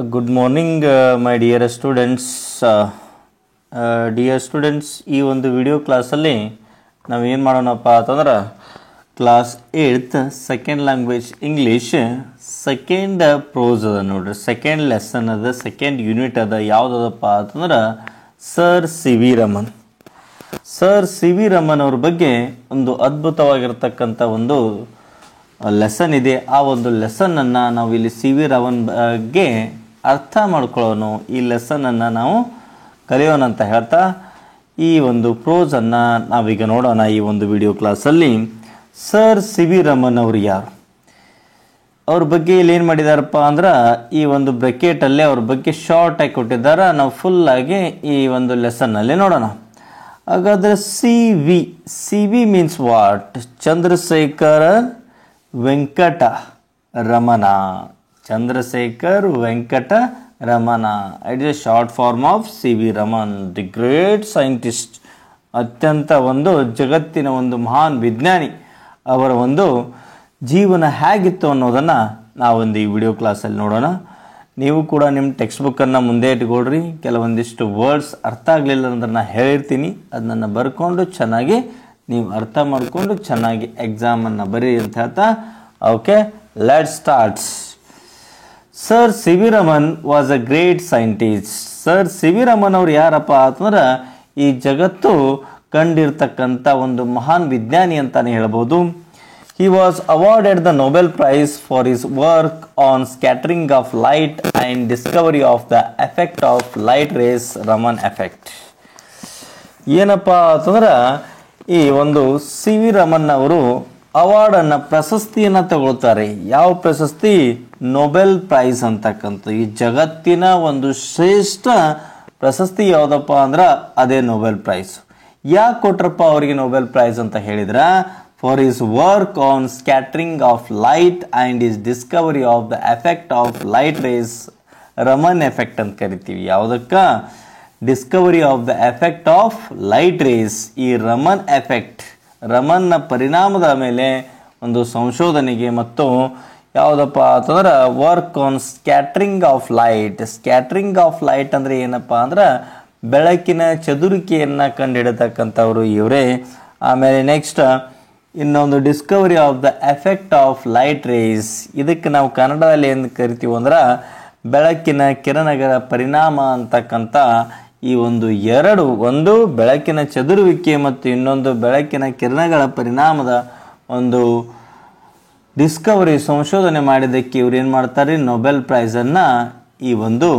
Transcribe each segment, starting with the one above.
Good morning, my dear students. Dear students, ಈ ಒಂದು video ಕ್ಲಾಸಲ್ಲಿ ನಾವು ಏನು ಮಾಡೋಣಪ್ಪ ಅಂತಂದ್ರೆ class 8th second language English second prose ಅದ ನೋಡ್ರಿ. ಸೆಕೆಂಡ್ ಲೆಸನ್ ಅದ, ಸೆಕೆಂಡ್ ಯೂನಿಟ್ ಅದ. ಯಾವುದದಪ್ಪ ಅಂತಂದ್ರೆ sir C V Raman. Sir C V Raman ಅವ್ರ ಬಗ್ಗೆ ಒಂದು ಅದ್ಭುತವಾಗಿರ್ತಕ್ಕಂಥ ಒಂದು ಲೆಸನ್ ಇದೆ. ಆ ಒಂದು ಲೆಸನನ್ನು ನಾವು ಇಲ್ಲಿ ಸಿ ವಿ ರಮನ್ ಬಗ್ಗೆ ಅರ್ಥ ಮಾಡ್ಕೊಳ್ಳೋಣ, ಈ ಲೆಸನನ್ನು ನಾವು ಕಲಿಯೋಣ ಅಂತ ಹೇಳ್ತಾ ಈ ಒಂದು ಪ್ರೋಸನ್ನು ನಾವೀಗ ನೋಡೋಣ ಈ ಒಂದು ವಿಡಿಯೋ ಕ್ಲಾಸಲ್ಲಿ. ಸರ್ ಸಿ ವಿ ರಮನ್ ಅವರು ಯಾರು, ಅವ್ರ ಬಗ್ಗೆ ಇಲ್ಲಿ ಏನು ಮಾಡಿದಾರಪ್ಪ ಅಂದ್ರೆ ಈ ಒಂದು ಬ್ರೆಕೆಟಲ್ಲೇ ಅವ್ರ ಬಗ್ಗೆ ಶಾರ್ಟ್ ಆಗಿ ಕೊಟ್ಟಿದ್ದಾರೆ. ನಾವು ಫುಲ್ಲಾಗಿ ಈ ಒಂದು ಲೆಸನ್ನಲ್ಲಿ ನೋಡೋಣ. ಹಾಗಾದರೆ C V means what? Chandrashekhar Venkata Ramana. Chandrashekhar Venkata Ramana, it is a short form of C V Raman, the great scientist. ಅತ್ಯಂತ ಒಂದು ಜಗತ್ತಿನ ಒಂದು ಮಹಾನ್ ವಿಜ್ಞಾನಿ. ಅವರ ಒಂದು ಜೀವನ ಹೇಗಿತ್ತು ಅನ್ನೋದನ್ನು ನಾವೊಂದು ಈ ವಿಡಿಯೋ ಕ್ಲಾಸಲ್ಲಿ ನೋಡೋಣ. ನೀವು ಕೂಡ ನಿಮ್ಮ ಟೆಕ್ಸ್ಟ್ ಬುಕ್ಕನ್ನು ಮುಂದೆ ಇಟ್ಕೊಳ್ರಿ. ಕೆಲವೊಂದಿಷ್ಟು ವರ್ಡ್ಸ್ ಅರ್ಥ ಆಗಲಿಲ್ಲ ಅಂದ್ರೆ ನಾನು ಹೇಳಿರ್ತೀನಿ, ಅದನ್ನು ಬರ್ಕೊಂಡು ಚೆನ್ನಾಗಿ ನೀವು ಅರ್ಥ ಮಾಡಿಕೊಂಡು ಚೆನ್ನಾಗಿ ಎಕ್ಸಾಮನ್ನು ಬರೀ ಅಂತ ಹೇಳ್ತಾ okay, let starts. Sir C V Raman was a great scientist. Sir C V Raman ಅವ್ರು ಯಾರಪ್ಪ ಅಂತಂದ್ರೆ ಈ ಜಗತ್ತು ಕಂಡಿರ್ತಕ್ಕಂಥ ಒಂದು ಮಹಾನ್ ವಿಜ್ಞಾನಿ ಅಂತಾನೆ ಹೇಳ್ಬೋದು. He was awarded the Nobel Prize for his work on scattering of light and discovery of the effect of light rays, Raman effect. ಏನಪ್ಪ ಅಂತಂದ್ರೆ ಈ ಒಂದು ಸಿ ವಿ ರಮನ್ ಅವರು ಅವಾರ್ಡನ್ನು, ಪ್ರಶಸ್ತಿಯನ್ನು ತಗೊಳ್ತಾರೆ. ಯಾವ ಪ್ರಶಸ್ತಿ? ನೊಬೆಲ್ ಪ್ರೈಸ್ ಅಂತಕ್ಕಂಥ ಈ ಜಗತ್ತಿನ ಒಂದು ಶ್ರೇಷ್ಠ ಪ್ರಶಸ್ತಿ ಯಾವುದಪ್ಪ ಅಂದ್ರೆ ಅದೇ ನೊಬೆಲ್ ಪ್ರೈಸ್. ಯಾಕೆ ಕೊಟ್ರಪ್ಪ ಅವರಿಗೆ ನೊಬೆಲ್ ಪ್ರೈಸ್ ಅಂತ ಹೇಳಿದ್ರೆ, for his work on scattering of light and his Discovery of the effect of light rays, Raman effect ಅಂತ ಕರಿತೀವಿ. ಯಾವುದಕ್ಕ? Discovery of the effect of light race. ಈ ರಮನ್ ಎಫೆಕ್ಟ್, ರಮನ್ನ ಪರಿಣಾಮದ ಮೇಲೆ ಒಂದು ಸಂಶೋಧನೆಗೆ ಮತ್ತು ಯಾವುದಪ್ಪ ಅಂತಂದ್ರೆ work on scattering of light. Scattering of light ಅಂದರೆ ಏನಪ್ಪ ಅಂದ್ರೆ ಬೆಳಕಿನ ಚದುರಿಕೆಯನ್ನು ಕಂಡುಹಿಡತಕ್ಕಂಥವ್ರು ಇವರೇ. ಆಮೇಲೆ ನೆಕ್ಸ್ಟ್ ಇನ್ನೊಂದು Discovery of the effect of light race. ಇದಕ್ಕೆ ನಾವು ಕನ್ನಡದಲ್ಲಿ ಏನು ಕರಿತೀವಿ ಅಂದ್ರೆ ಬೆಳಕಿನ ಕಿರಣಗಳ ಪರಿಣಾಮ ಅಂತಕ್ಕಂಥ ಈ ಒಂದು ಎರಡು, ಒಂದು ಬೆಳಕಿನ ಚದುರುವಿಕೆ ಮತ್ತು ಇನ್ನೊಂದು ಬೆಳಕಿನ ಕಿರಣಗಳ ಪರಿಣಾಮದ ಒಂದು ಡಿಸ್ಕವರಿ, ಸಂಶೋಧನೆ ಮಾಡಿದ್ದಕ್ಕೆ ಇವ್ರು ಏನು ಮಾಡ್ತಾರೆ? ನೊಬೆಲ್ ಪ್ರೈಸನ್ನು ಈ ಒಂದು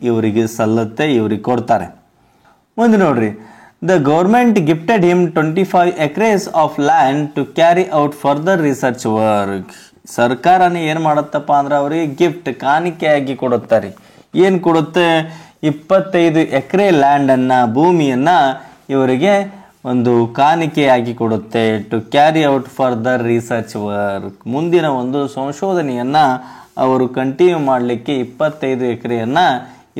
ಇವರಿಗೆ ಸಲ್ಲುತ್ತೆ, ಇವ್ರಿಗೆ ಕೊಡ್ತಾರೆ. ಮುಂದೆ ನೋಡ್ರಿ, the government gifted him 25 acres of land to carry out further research work. ಸರ್ಕಾರನೇ ಏನು ಮಾಡುತ್ತಪ್ಪ ಅಂದ್ರೆ ಅವರಿಗೆ ಗಿಫ್ಟ್, ಕಾಣಿಕೆಯಾಗಿ ಕೊಡುತ್ತಾರೆ. ಏನು ಕೊಡುತ್ತೆ? 25 ಎಕರೆ ಲ್ಯಾಂಡನ್ನು, ಭೂಮಿಯನ್ನು ಇವರಿಗೆ ಒಂದು ಕಾಣಿಕೆಯಾಗಿ ಕೊಡುತ್ತೆ. To carry out further research work, ಮುಂದಿನ ಒಂದು ಸಂಶೋಧನೆಯನ್ನು ಅವರು ಕಂಟಿನ್ಯೂ ಮಾಡಲಿಕ್ಕೆ 25 ಎಕರೆಯನ್ನು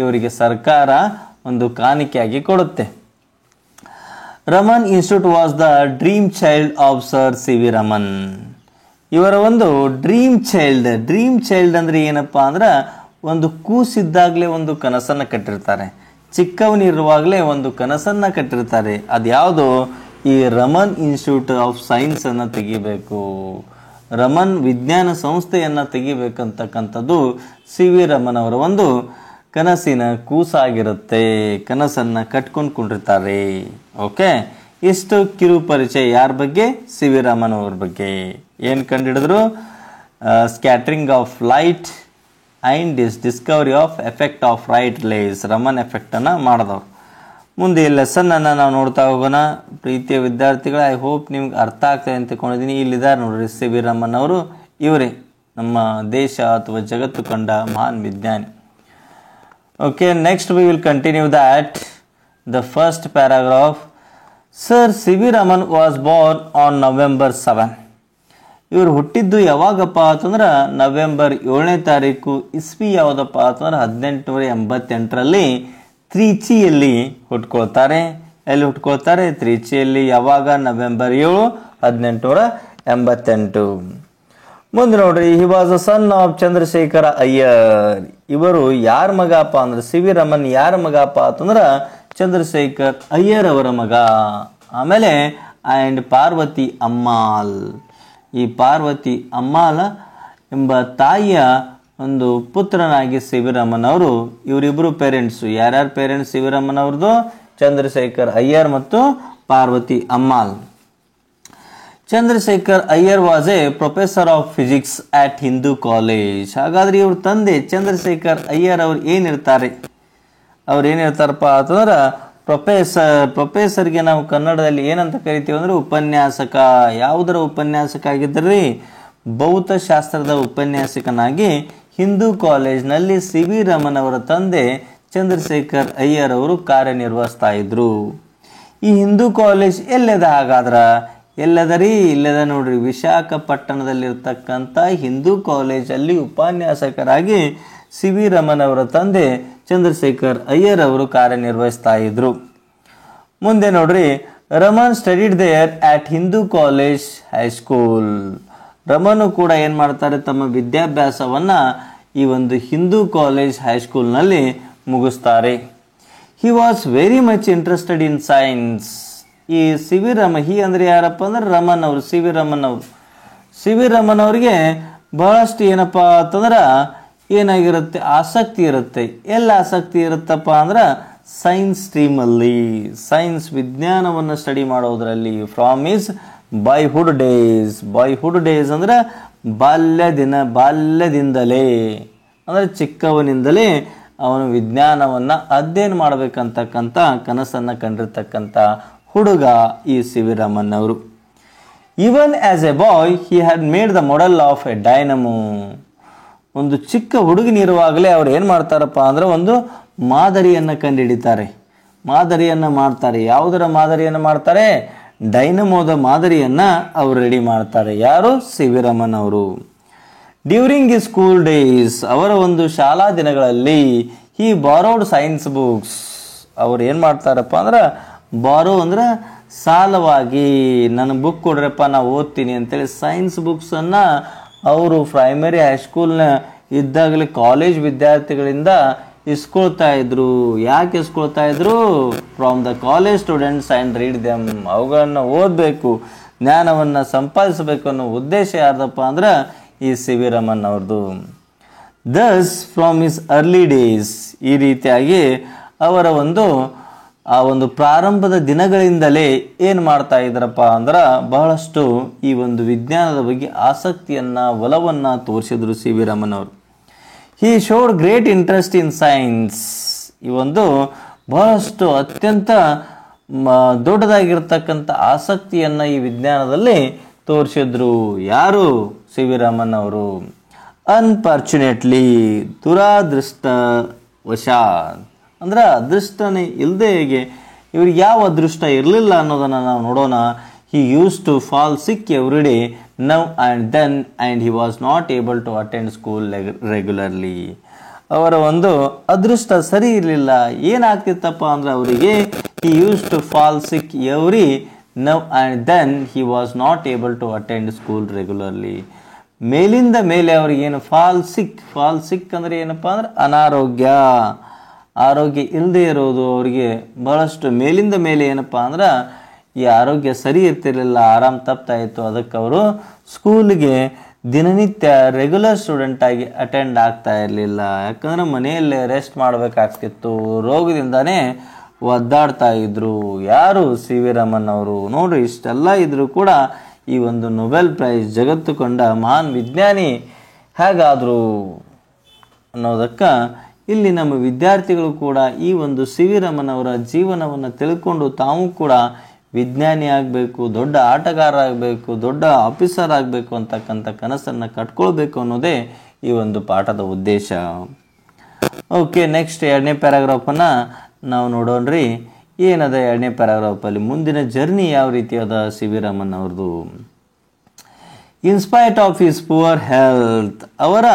ಇವರಿಗೆ ಸರ್ಕಾರ ಒಂದು ಕಾಣಿಕೆಯಾಗಿ ಕೊಡುತ್ತೆ. Raman institute was the dream child of sir C V Raman. ಇವರ ಒಂದು ಡ್ರೀಮ್ ಚೈಲ್ಡ್ ಅಂದರೆ ಏನಪ್ಪ ಅಂದ್ರೆ ಒಂದು ಕೂಸಿದ್ದಾಗಲೇ ಒಂದು ಕನಸನ್ನು ಕಟ್ಟಿರ್ತಾರೆ, ಚಿಕ್ಕವನಿರುವಾಗಲೇ ಒಂದು ಕನಸನ್ನು ಕಟ್ಟಿರ್ತಾರೆ. ಅದ್ಯಾವುದು? ಈ ರಮನ್ ಇನ್ಸ್ಟಿಟ್ಯೂಟ್ ಆಫ್ ಸೈನ್ಸನ್ನು ತೆಗಿಬೇಕು, ರಮನ್ ವಿಜ್ಞಾನ ಸಂಸ್ಥೆಯನ್ನು ತೆಗಿಬೇಕಂತಕ್ಕಂಥದ್ದು ಸಿ ವಿ ರಮನ್ ಅವರ ಒಂದು ಕನಸಿನ ಕೂಸಾಗಿರುತ್ತೆ. ಕನಸನ್ನು ಕಟ್ಕೊಂಡಿರ್ತಾರೆ. ಓಕೆ, ಇಷ್ಟು ಕಿರು ಪರಿಚಯ ಯಾರ ಬಗ್ಗೆ? ಸಿ ವಿ ರಮನ್ ಅವ್ರ ಬಗ್ಗೆ. ಏನು ಕಂಡುಹಿಡಿದ್ರು? Scattering of light and discovery of effect of light rays, Raman ಎಫೆಕ್ಟನ್ನು ಮಾಡಿದವರು. ಮುಂದೆ ಈ ಲೆಸನನ್ನು ನಾವು ನೋಡ್ತಾ ಹೋಗೋಣ. ಪ್ರೀತಿಯ ವಿದ್ಯಾರ್ಥಿಗಳು, ಐ ಹೋಪ್ ನಿಮ್ಗೆ ಅರ್ಥ ಆಗ್ತದೆ ಅಂತ ತಿಳ್ಕೊಂಡಿದ್ದೀನಿ. ಇಲ್ಲಿದ್ದಾರೆ ನೋಡ್ರಿ ಸಿ ವಿ ರಮನ್ ಅವರು. ಇವರೇ ನಮ್ಮ ದೇಶ ಅಥವಾ ಜಗತ್ತು ಕಂಡ ಮಹಾನ್ ವಿಜ್ಞಾನಿ. Okay, next we will continue that. The first paragraph. Sir C V Raman was born on November 7. ಇವರು ಹುಟ್ಟಿದ್ದು ಯಾವಾಗಪ್ಪ ಅಂತಂದ್ರೆ ನವೆಂಬರ್ 7ನೇ ತಾರೀಕು. ಇಸ್ವಿ ಯಾವುದಪ್ಪ ಅಂತಂದ್ರೆ 1888ರಲ್ಲಿ ತ್ರಿಚಿಯಲ್ಲಿ ಹುಟ್ಕೊಳ್ತಾರೆ. ಎಲ್ಲಿ ಹುಟ್ಕೊಳ್ತಾರೆ? ತ್ರಿಚಿಯಲ್ಲಿ. ಯಾವಾಗ? ನವೆಂಬರ್ 7, 1888. ಮುಂದೆ ನೋಡ್ರಿ, he was a son of Chandrasekhara Iyer. ಇವರು ಯಾರ ಮಗಪ್ಪ ಅಂದ್ರೆ ಸಿ ವಿ ರಮನ್ ಯಾರ ಮಗಪ್ಪ ಅಂತಂದ್ರ ಚಂದ್ರಶೇಖರ್ ಅಯ್ಯರ್ ಅವರ ಮಗ. ಆಮೇಲೆ ಆ್ಯಂಡ್ ಪಾರ್ವತಿ ಅಮ್ಮಾಲ್. ಈ ಪಾರ್ವತಿ ಅಮ್ಮಾಲ್ ಎಂಬ ತಾಯಿಯ ಒಂದು ಪುತ್ರನಾಗಿ ಸಿ ವಿ ರಮನ್ ಅವರು. ಇವರಿಬ್ಬರು ಪೇರೆಂಟ್ಸು. ಯಾರ್ಯಾರ ಪೇರೆಂಟ್ಸ್ ಸಿ ವಿ ರಮನ್ ಅವ್ರದ್ದು? ಚಂದ್ರಶೇಖರ್ ಅಯ್ಯರ್ ಮತ್ತು Parvathi Ammal. Chandrashekhar Iyer was a professor of physics at Hindu College. ಹಾಗಾದ್ರೆ ಇವ್ರ ತಂದೆ ಚಂದ್ರಶೇಖರ್ ಅಯ್ಯರ್ ಅವ್ರು ಏನಿರ್ತಾರೆ? ಅವ್ರು ಏನಿರ್ತಾರಪ್ಪ ಅಂತಂದ್ರೆ ಪ್ರೊಫೆಸರ್ಗೆ ನಾವು ಕನ್ನಡದಲ್ಲಿ ಏನಂತ ಕರಿತೀವಿ ಅಂದ್ರೆ ಉಪನ್ಯಾಸಕ. ಯಾವುದರ ಉಪನ್ಯಾಸಕ ಆಗಿದ್ದರಿ? ಭೌತಶಾಸ್ತ್ರದ ಉಪನ್ಯಾಸಕನಾಗಿ ಹಿಂದೂ ಕಾಲೇಜ್ನಲ್ಲಿ ಸಿ ವಿ ರಮನ್ ಅವರ ತಂದೆ ಚಂದ್ರಶೇಖರ್ ಅಯ್ಯರ್ ಅವರು ಕಾರ್ಯನಿರ್ವಹಿಸ್ತಾ ಇದ್ರು. ಈ ಹಿಂದೂ ಕಾಲೇಜ್ ಎಲ್ಲದ? ಹಾಗಾದ್ರ ಎಲ್ಲದರಿ? ಇಲ್ಲದ ನೋಡ್ರಿ, ವಿಶಾಖಪಟ್ಟಣದಲ್ಲಿರ್ತಕ್ಕಂಥ ಹಿಂದೂ ಕಾಲೇಜಲ್ಲಿ ಉಪನ್ಯಾಸಕರಾಗಿ ಸಿ ವಿ ರಮನ್ ಅವರ ತಂದೆ ಚಂದ್ರಶೇಖರ್ ಅಯ್ಯರ್ ಅವರು ಕಾರ್ಯನಿರ್ವಹಿಸ್ತಾ ಇದ್ರು. ಮುಂದೆ ನೋಡ್ರಿ, Raman studied there at Hindu college high school. ರಮನು ಕೂಡ ಏನ್ ಮಾಡ್ತಾರೆ? ತಮ್ಮ ವಿದ್ಯಾಭ್ಯಾಸವನ್ನ ಈ ಒಂದು ಹಿಂದೂ ಕಾಲೇಜ್ ಹೈಸ್ಕೂಲ್ನಲ್ಲಿ ಮುಗಿಸ್ತಾರೆ. He was very much interested in science. ಈ ಸಿ ವಿ ರಮನ್, ಹಿ ಅಂದ್ರೆ ಯಾರಪ್ಪ ಅಂದ್ರೆ ರಮನ್ ಅವರು, ಸಿ ವಿ ರಮನ್ ಅವರು. ಸಿ ವಿ ರಮನ್ ಅವ್ರಿಗೆ ಬಹಳಷ್ಟು ಏನಪ್ಪಾ ಅಂತಂದ್ರೆ ಏನಾಗಿರುತ್ತೆ? ಆಸಕ್ತಿ ಇರುತ್ತೆ. ಎಲ್ಲ ಆಸಕ್ತಿ ಇರುತ್ತಪ್ಪ ಅಂದ್ರೆ ಸೈನ್ಸ್ ಸ್ಟ್ರೀಮಲ್ಲಿ, ಸೈನ್ಸ್ ವಿಜ್ಞಾನವನ್ನು ಸ್ಟಡಿ ಮಾಡೋದ್ರಲ್ಲಿ. From his boyhood days. Boyhood days ಅಂದ್ರೆ ಬಾಲ್ಯದಿಂದಲೇ ಅಂದ್ರೆ ಚಿಕ್ಕವನಿಂದಲೇ ಅವನು ವಿಜ್ಞಾನವನ್ನ ಅಧ್ಯಯನ ಮಾಡಬೇಕಂತಕ್ಕಂಥ ಕನಸನ್ನ ಕಂಡಿರ್ತಕ್ಕಂಥ ಹುಡುಗ ಈ ಸಿ ವಿ ರಮನ್ ಅವರು. Even as a boy he had made the model of A dynamo. ಒಂದು ಚಿಕ್ಕ ಹುಡುಗನಿರುವಾಗಲೇ ಅವ್ರು ಏನು ಮಾಡ್ತಾರಪ್ಪ ಅಂದ್ರೆ ಒಂದು ಮಾದರಿಯನ್ನು ಕಂಡುಹಿಡಿತಾರೆ. ಮಾದರಿಯನ್ನು ಮಾಡ್ತಾರೆ. ಯಾವುದರ ಮಾದರಿಯನ್ನು ಮಾಡ್ತಾರೆ? ಡೈನಮೋದ ಮಾದರಿಯನ್ನ ಅವರು ರೆಡಿ ಮಾಡ್ತಾರೆ. ಯಾರು? ಸಿ ವಿ ರಮನ್ ಅವರು. ಡ್ಯೂರಿಂಗ್ ಈ ಸ್ಕೂಲ್ ಡೇಸ್, ಅವರ ಒಂದು ಶಾಲಾ ದಿನಗಳಲ್ಲಿ, ಹಿ ಬಾರೋಡ್ ಸೈನ್ಸ್ ಬುಕ್ಸ್. ಅವ್ರು ಏನು ಮಾಡ್ತಾರಪ್ಪ ಅಂದ್ರೆ ಬಾರೋ ಅಂದ್ರೆ ಸಾಲವಾಗಿ, ನನ್ನ ಬುಕ್ ಕೊಡ್ರಪ್ಪ ನಾ ಓದ್ತೀನಿ ಅಂತೇಳಿ ಸೈನ್ಸ್ ಬುಕ್ಸನ್ನು ಅವರು ಪ್ರೈಮರಿ ಹೈಸ್ಕೂಲ್ನ ಇದ್ದಾಗಲೇ ಕಾಲೇಜ್ ವಿದ್ಯಾರ್ಥಿಗಳಿಂದ ಇಸ್ಕೊಳ್ತಾ ಇದ್ರು. ಯಾಕೆ ಇಸ್ಕೊಳ್ತಾ ಇದ್ರು? From the college students and read them. ಅವುಗಳನ್ನು ಓದಬೇಕು, ಜ್ಞಾನವನ್ನು ಸಂಪಾದಿಸಬೇಕು ಅನ್ನೋ ಉದ್ದೇಶ ಯಾರ್ದಪ್ಪ ಅಂದ್ರೆ ಈ ಸಿ ವಿ ರಮನ್ ಅವ್ರದ್ದು. ದಸ್ ಫ್ರಾಮ್ ಹಿಸ್ ಅರ್ಲಿ ಡೇಸ್, ಈ ರೀತಿಯಾಗಿ ಅವರ ಆ ಒಂದು ಪ್ರಾರಂಭದ ದಿನಗಳಿಂದಲೇ ಏನು ಮಾಡ್ತಾ ಇದ್ರಪ್ಪ ಅಂದ್ರೆ ಬಹಳಷ್ಟು ಈ ಒಂದು ವಿಜ್ಞಾನದ ಬಗ್ಗೆ ಆಸಕ್ತಿಯನ್ನ, ಒಲವನ್ನ ತೋರಿಸಿದ್ರು ಸಿ ವಿ ರಮನ್ ಅವರು. ಹಿ showed great interest in science. ಈ ಒಂದು ಬಹಳಷ್ಟು ಅತ್ಯಂತ ದೊಡ್ಡದಾಗಿರ್ತಕ್ಕಂಥ ಆಸಕ್ತಿಯನ್ನ ಈ ವಿಜ್ಞಾನದಲ್ಲಿ ತೋರಿಸಿದ್ರು. ಯಾರು? ಸಿ ವಿ ರಮನ್ ಅವರು. ಅನ್ಫಾರ್ಚುನೇಟ್ಲಿ, ದುರಾದೃಷ್ಟವಶಾತ್ ಅಂದ್ರೆ ಅದೃಷ್ಟನೇ ಇಲ್ಲದೆ, ಹೇಗೆ ಇವ್ರಿಗೆ ಯಾವ ಅದೃಷ್ಟ ಇರಲಿಲ್ಲ ಅನ್ನೋದನ್ನು ನಾವು ನೋಡೋಣ. He used to fall sick every day now and then and he was not able to attend school regularly. ಅವರ ಒಂದು ಅದೃಷ್ಟ ಸರಿ ಇರಲಿಲ್ಲ. ಏನಾಗ್ತಿತ್ತಪ್ಪ ಅಂದ್ರೆ ಅವರಿಗೆ he used to fall sick every now and then he was not able to attend school regularly. ಮೇಲಿಂದ ಮೇಲೆ ಅವ್ರಿಗೇನು ಫಾಲ್ ಸಿಕ್ ಅಂದ್ರೆ ಏನಪ್ಪ ಅಂದ್ರೆ ಅನಾರೋಗ್ಯ, ಆರೋಗ್ಯ ಇಲ್ಲದೆ ಇರೋದು. ಅವರಿಗೆ ಬಹಳಷ್ಟು ಮೇಲಿಂದ ಮೇಲೆ ಏನಪ್ಪ ಅಂದ್ರೆ ಈ ಆರೋಗ್ಯ ಸರಿ ಇರ್ತಿರ್ಲಿಲ್ಲ, ಆರಾಮ್ ತಪ್ತಾ ಇತ್ತು. ಅದಕ್ಕೆ ಅವರು ಸ್ಕೂಲ್ಗೆ ದಿನನಿತ್ಯ ರೆಗ್ಯುಲರ್ ಸ್ಟೂಡೆಂಟ್ ಆಗಿ ಅಟೆಂಡ್ ಆಗ್ತಾ ಇರಲಿಲ್ಲ. ಯಾಕಂದ್ರೆ ಮನೆಯಲ್ಲೇ ರೆಸ್ಟ್ ಮಾಡಬೇಕಾಗ್ತಿತ್ತು, ರೋಗದಿಂದಾನೇ ಒದ್ದಾಡ್ತಾ ಇದ್ರು. ಯಾರು? ಸಿ ವಿ ರಮನ್ ಅವರು. ನೋಡ್ರಿ, ಇಷ್ಟೆಲ್ಲ ಇದ್ರು ಕೂಡ ಈ ಒಂದು ನೊಬೆಲ್ ಪ್ರೈಸ್ ಜಗತ್ತು ಕಂಡ ಮಹಾನ್ ವಿಜ್ಞಾನಿ ಹೇಗಾದ್ರು ಅನ್ನೋದಕ್ಕೆ ಇಲ್ಲಿ ನಮ್ಮ ವಿದ್ಯಾರ್ಥಿಗಳು ಕೂಡ ಈ ಒಂದು ಸಿ ವಿ ರಮನ್ ಅವರ ಜೀವನವನ್ನು ತಿಳ್ಕೊಂಡು ತಾವು ಕೂಡ ವಿಜ್ಞಾನಿ ಆಗಬೇಕು, ದೊಡ್ಡ ಆಟಗಾರ ಆಗಬೇಕು, ದೊಡ್ಡ ಆಫೀಸರ್ ಆಗಬೇಕು ಅಂತಕ್ಕಂಥ ಕನಸನ್ನು ಕಟ್ಕೊಳ್ಬೇಕು ಅನ್ನೋದೇ ಈ ಒಂದು ಪಾಠದ ಉದ್ದೇಶ. ಓಕೆ, ನೆಕ್ಸ್ಟ್ ಎರಡನೇ ಪ್ಯಾರಾಗ್ರಾಫನ್ನು ನಾವು ನೋಡೋಣ್ರಿ. ಏನದ ಎರಡನೇ ಪ್ಯಾರಾಗ್ರಾಫಲ್ಲಿ ಮುಂದಿನ ಜರ್ನಿ ಯಾವ ರೀತಿ ಅದ ಸಿ ವಿ ರಮನ್ ಅವ್ರದ್ದು. In spite of his poor health, ಅವರ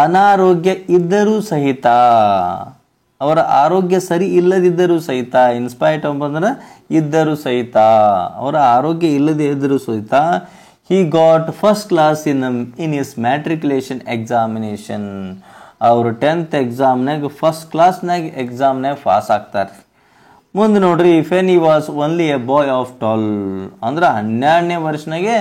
ಅನಾರೋಗ್ಯ ಇದ್ದರೂ ಸಹಿತ, ಅವರ ಆರೋಗ್ಯ ಸರಿ ಇಲ್ಲದಿದ್ದರೂ ಸಹಿತ, ಇನ್ಸ್ಪೈಟ್ ಆಫ್ ಅಂದ್ರೆ ಇದ್ದರೂ ಸಹಿತ, ಅವರ ಆರೋಗ್ಯ ಇಲ್ಲದೆ ಇದ್ದರೂ ಸಹಿತ, He got first class in his matriculation examination. ಅವರು 10th ಎಕ್ಸಾಮ್ನಾಗ ಫಸ್ಟ್ ಕ್ಲಾಸ್ನಾಗ ಎಕ್ಸಾಮ್ನಾಗ ಪಾಸ್ ಆಗ್ತಾರೆ. ಮುಂದೆ ನೋಡ್ರಿ, ಫೆನ್ ಈ was only a boy of 12, ಅಂದ್ರೆ 12ನೇ ವರ್ಷನಾಗೆ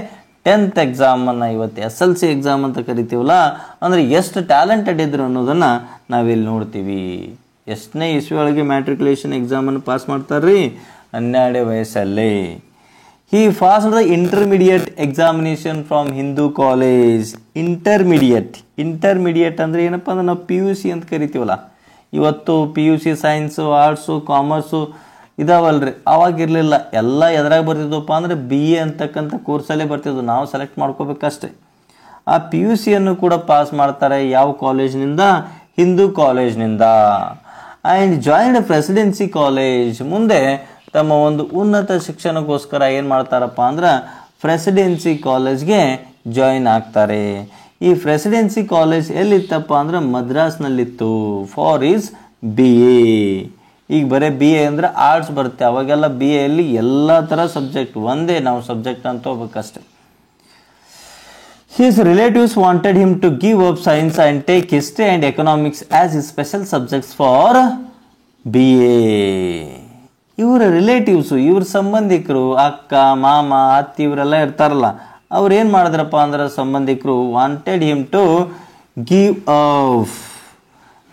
10th ಎಕ್ಸಾಮನ್ನು, ಇವತ್ತು SLC ಎಕ್ಸಾಮ್ ಅಂತ ಕರಿತೀವಲ್ಲ, ಅಂದರೆ ಎಷ್ಟು ಟ್ಯಾಲೆಂಟೆಡ್ ಇದ್ರು ಅನ್ನೋದನ್ನು ನಾವಿಲ್ಲಿ ನೋಡ್ತೀವಿ. ಎಷ್ಟನೇ ಇಸ್ವಿ ಒಳಗೆ ಮ್ಯಾಟ್ರಿಕ್ಯುಲೇಷನ್ ಎಕ್ಸಾಮನ್ನು ಪಾಸ್ ಮಾಡ್ತಾರ್ರಿ? 12 ವಯಸ್ಸಲ್ಲಿ. He passed the intermediate examination from Hindu College. Intermediate ಅಂದರೆ ಏನಪ್ಪ ಅಂದ್ರೆ ನಾವು PUC ಅಂತ ಕರಿತೀವಲ್ಲ. ಇವತ್ತು PUC ಸೈನ್ಸು, ಆರ್ಟ್ಸು, ಕಾಮರ್ಸು ಇದಾವಲ್ರಿ, ಅವಾಗಿರಲಿಲ್ಲ. ಎಲ್ಲ ಎದ್ರಾಗ ಬರ್ತಿದ್ವಪ್ಪ ಅಂದರೆ BA ಅಂತಕ್ಕಂಥ ಕೋರ್ಸಲ್ಲೇ ಬರ್ತಿದ್ವು, ನಾವು ಸೆಲೆಕ್ಟ್ ಮಾಡ್ಕೋಬೇಕಷ್ಟೆ. ಆ PUCಯನ್ನು ಕೂಡ ಪಾಸ್ ಮಾಡ್ತಾರೆ. ಯಾವ ಕಾಲೇಜ್ನಿಂದ? ಹಿಂದೂ ಕಾಲೇಜ್ನಿಂದ. And joined Presidency College. ಮುಂದೆ ತಮ್ಮ ಒಂದು ಉನ್ನತ ಶಿಕ್ಷಣಕ್ಕೋಸ್ಕರ ಏನು ಮಾಡ್ತಾರಪ್ಪ ಅಂದ್ರೆ ಪ್ರೆಸಿಡೆನ್ಸಿ ಕಾಲೇಜ್ಗೆ ಜಾಯಿನ್ ಆಗ್ತಾರೆ. ಈ ಪ್ರೆಸಿಡೆನ್ಸಿ ಕಾಲೇಜ್ ಎಲ್ಲಿತ್ತಪ್ಪ ಅಂದ್ರೆ ಮದ್ರಾಸ್ನಲ್ಲಿತ್ತು. For is BA. ಈಗ ಬರೀ BA ಅಂದರೆ ಆರ್ಟ್ಸ್ ಬರುತ್ತೆ, ಅವಾಗೆಲ್ಲ BAಯಲ್ಲಿ ಎಲ್ಲ ಥರ ಸಬ್ಜೆಕ್ಟ್ ಒಂದೇ, ನಾವು ಸಬ್ಜೆಕ್ಟ್ ಅಂತ ಹೋಗ್ಬೇಕಷ್ಟೆ. His relatives wanted him to give up science and take history and economics as his special subjects for BA. ಇವರ ರಿಲೇಟಿವ್ಸು, ಇವ್ರ ಸಂಬಂಧಿಕರು, ಅಕ್ಕ, ಮಾಮ, ಅತ್ತಿ ಇವರೆಲ್ಲ ಇರ್ತಾರಲ್ಲ, ಅವ್ರು ಏನು ಮಾಡಿದ್ರಪ್ಪ ಅಂದ್ರೆ ಸಂಬಂಧಿಕರು wanted him to give up.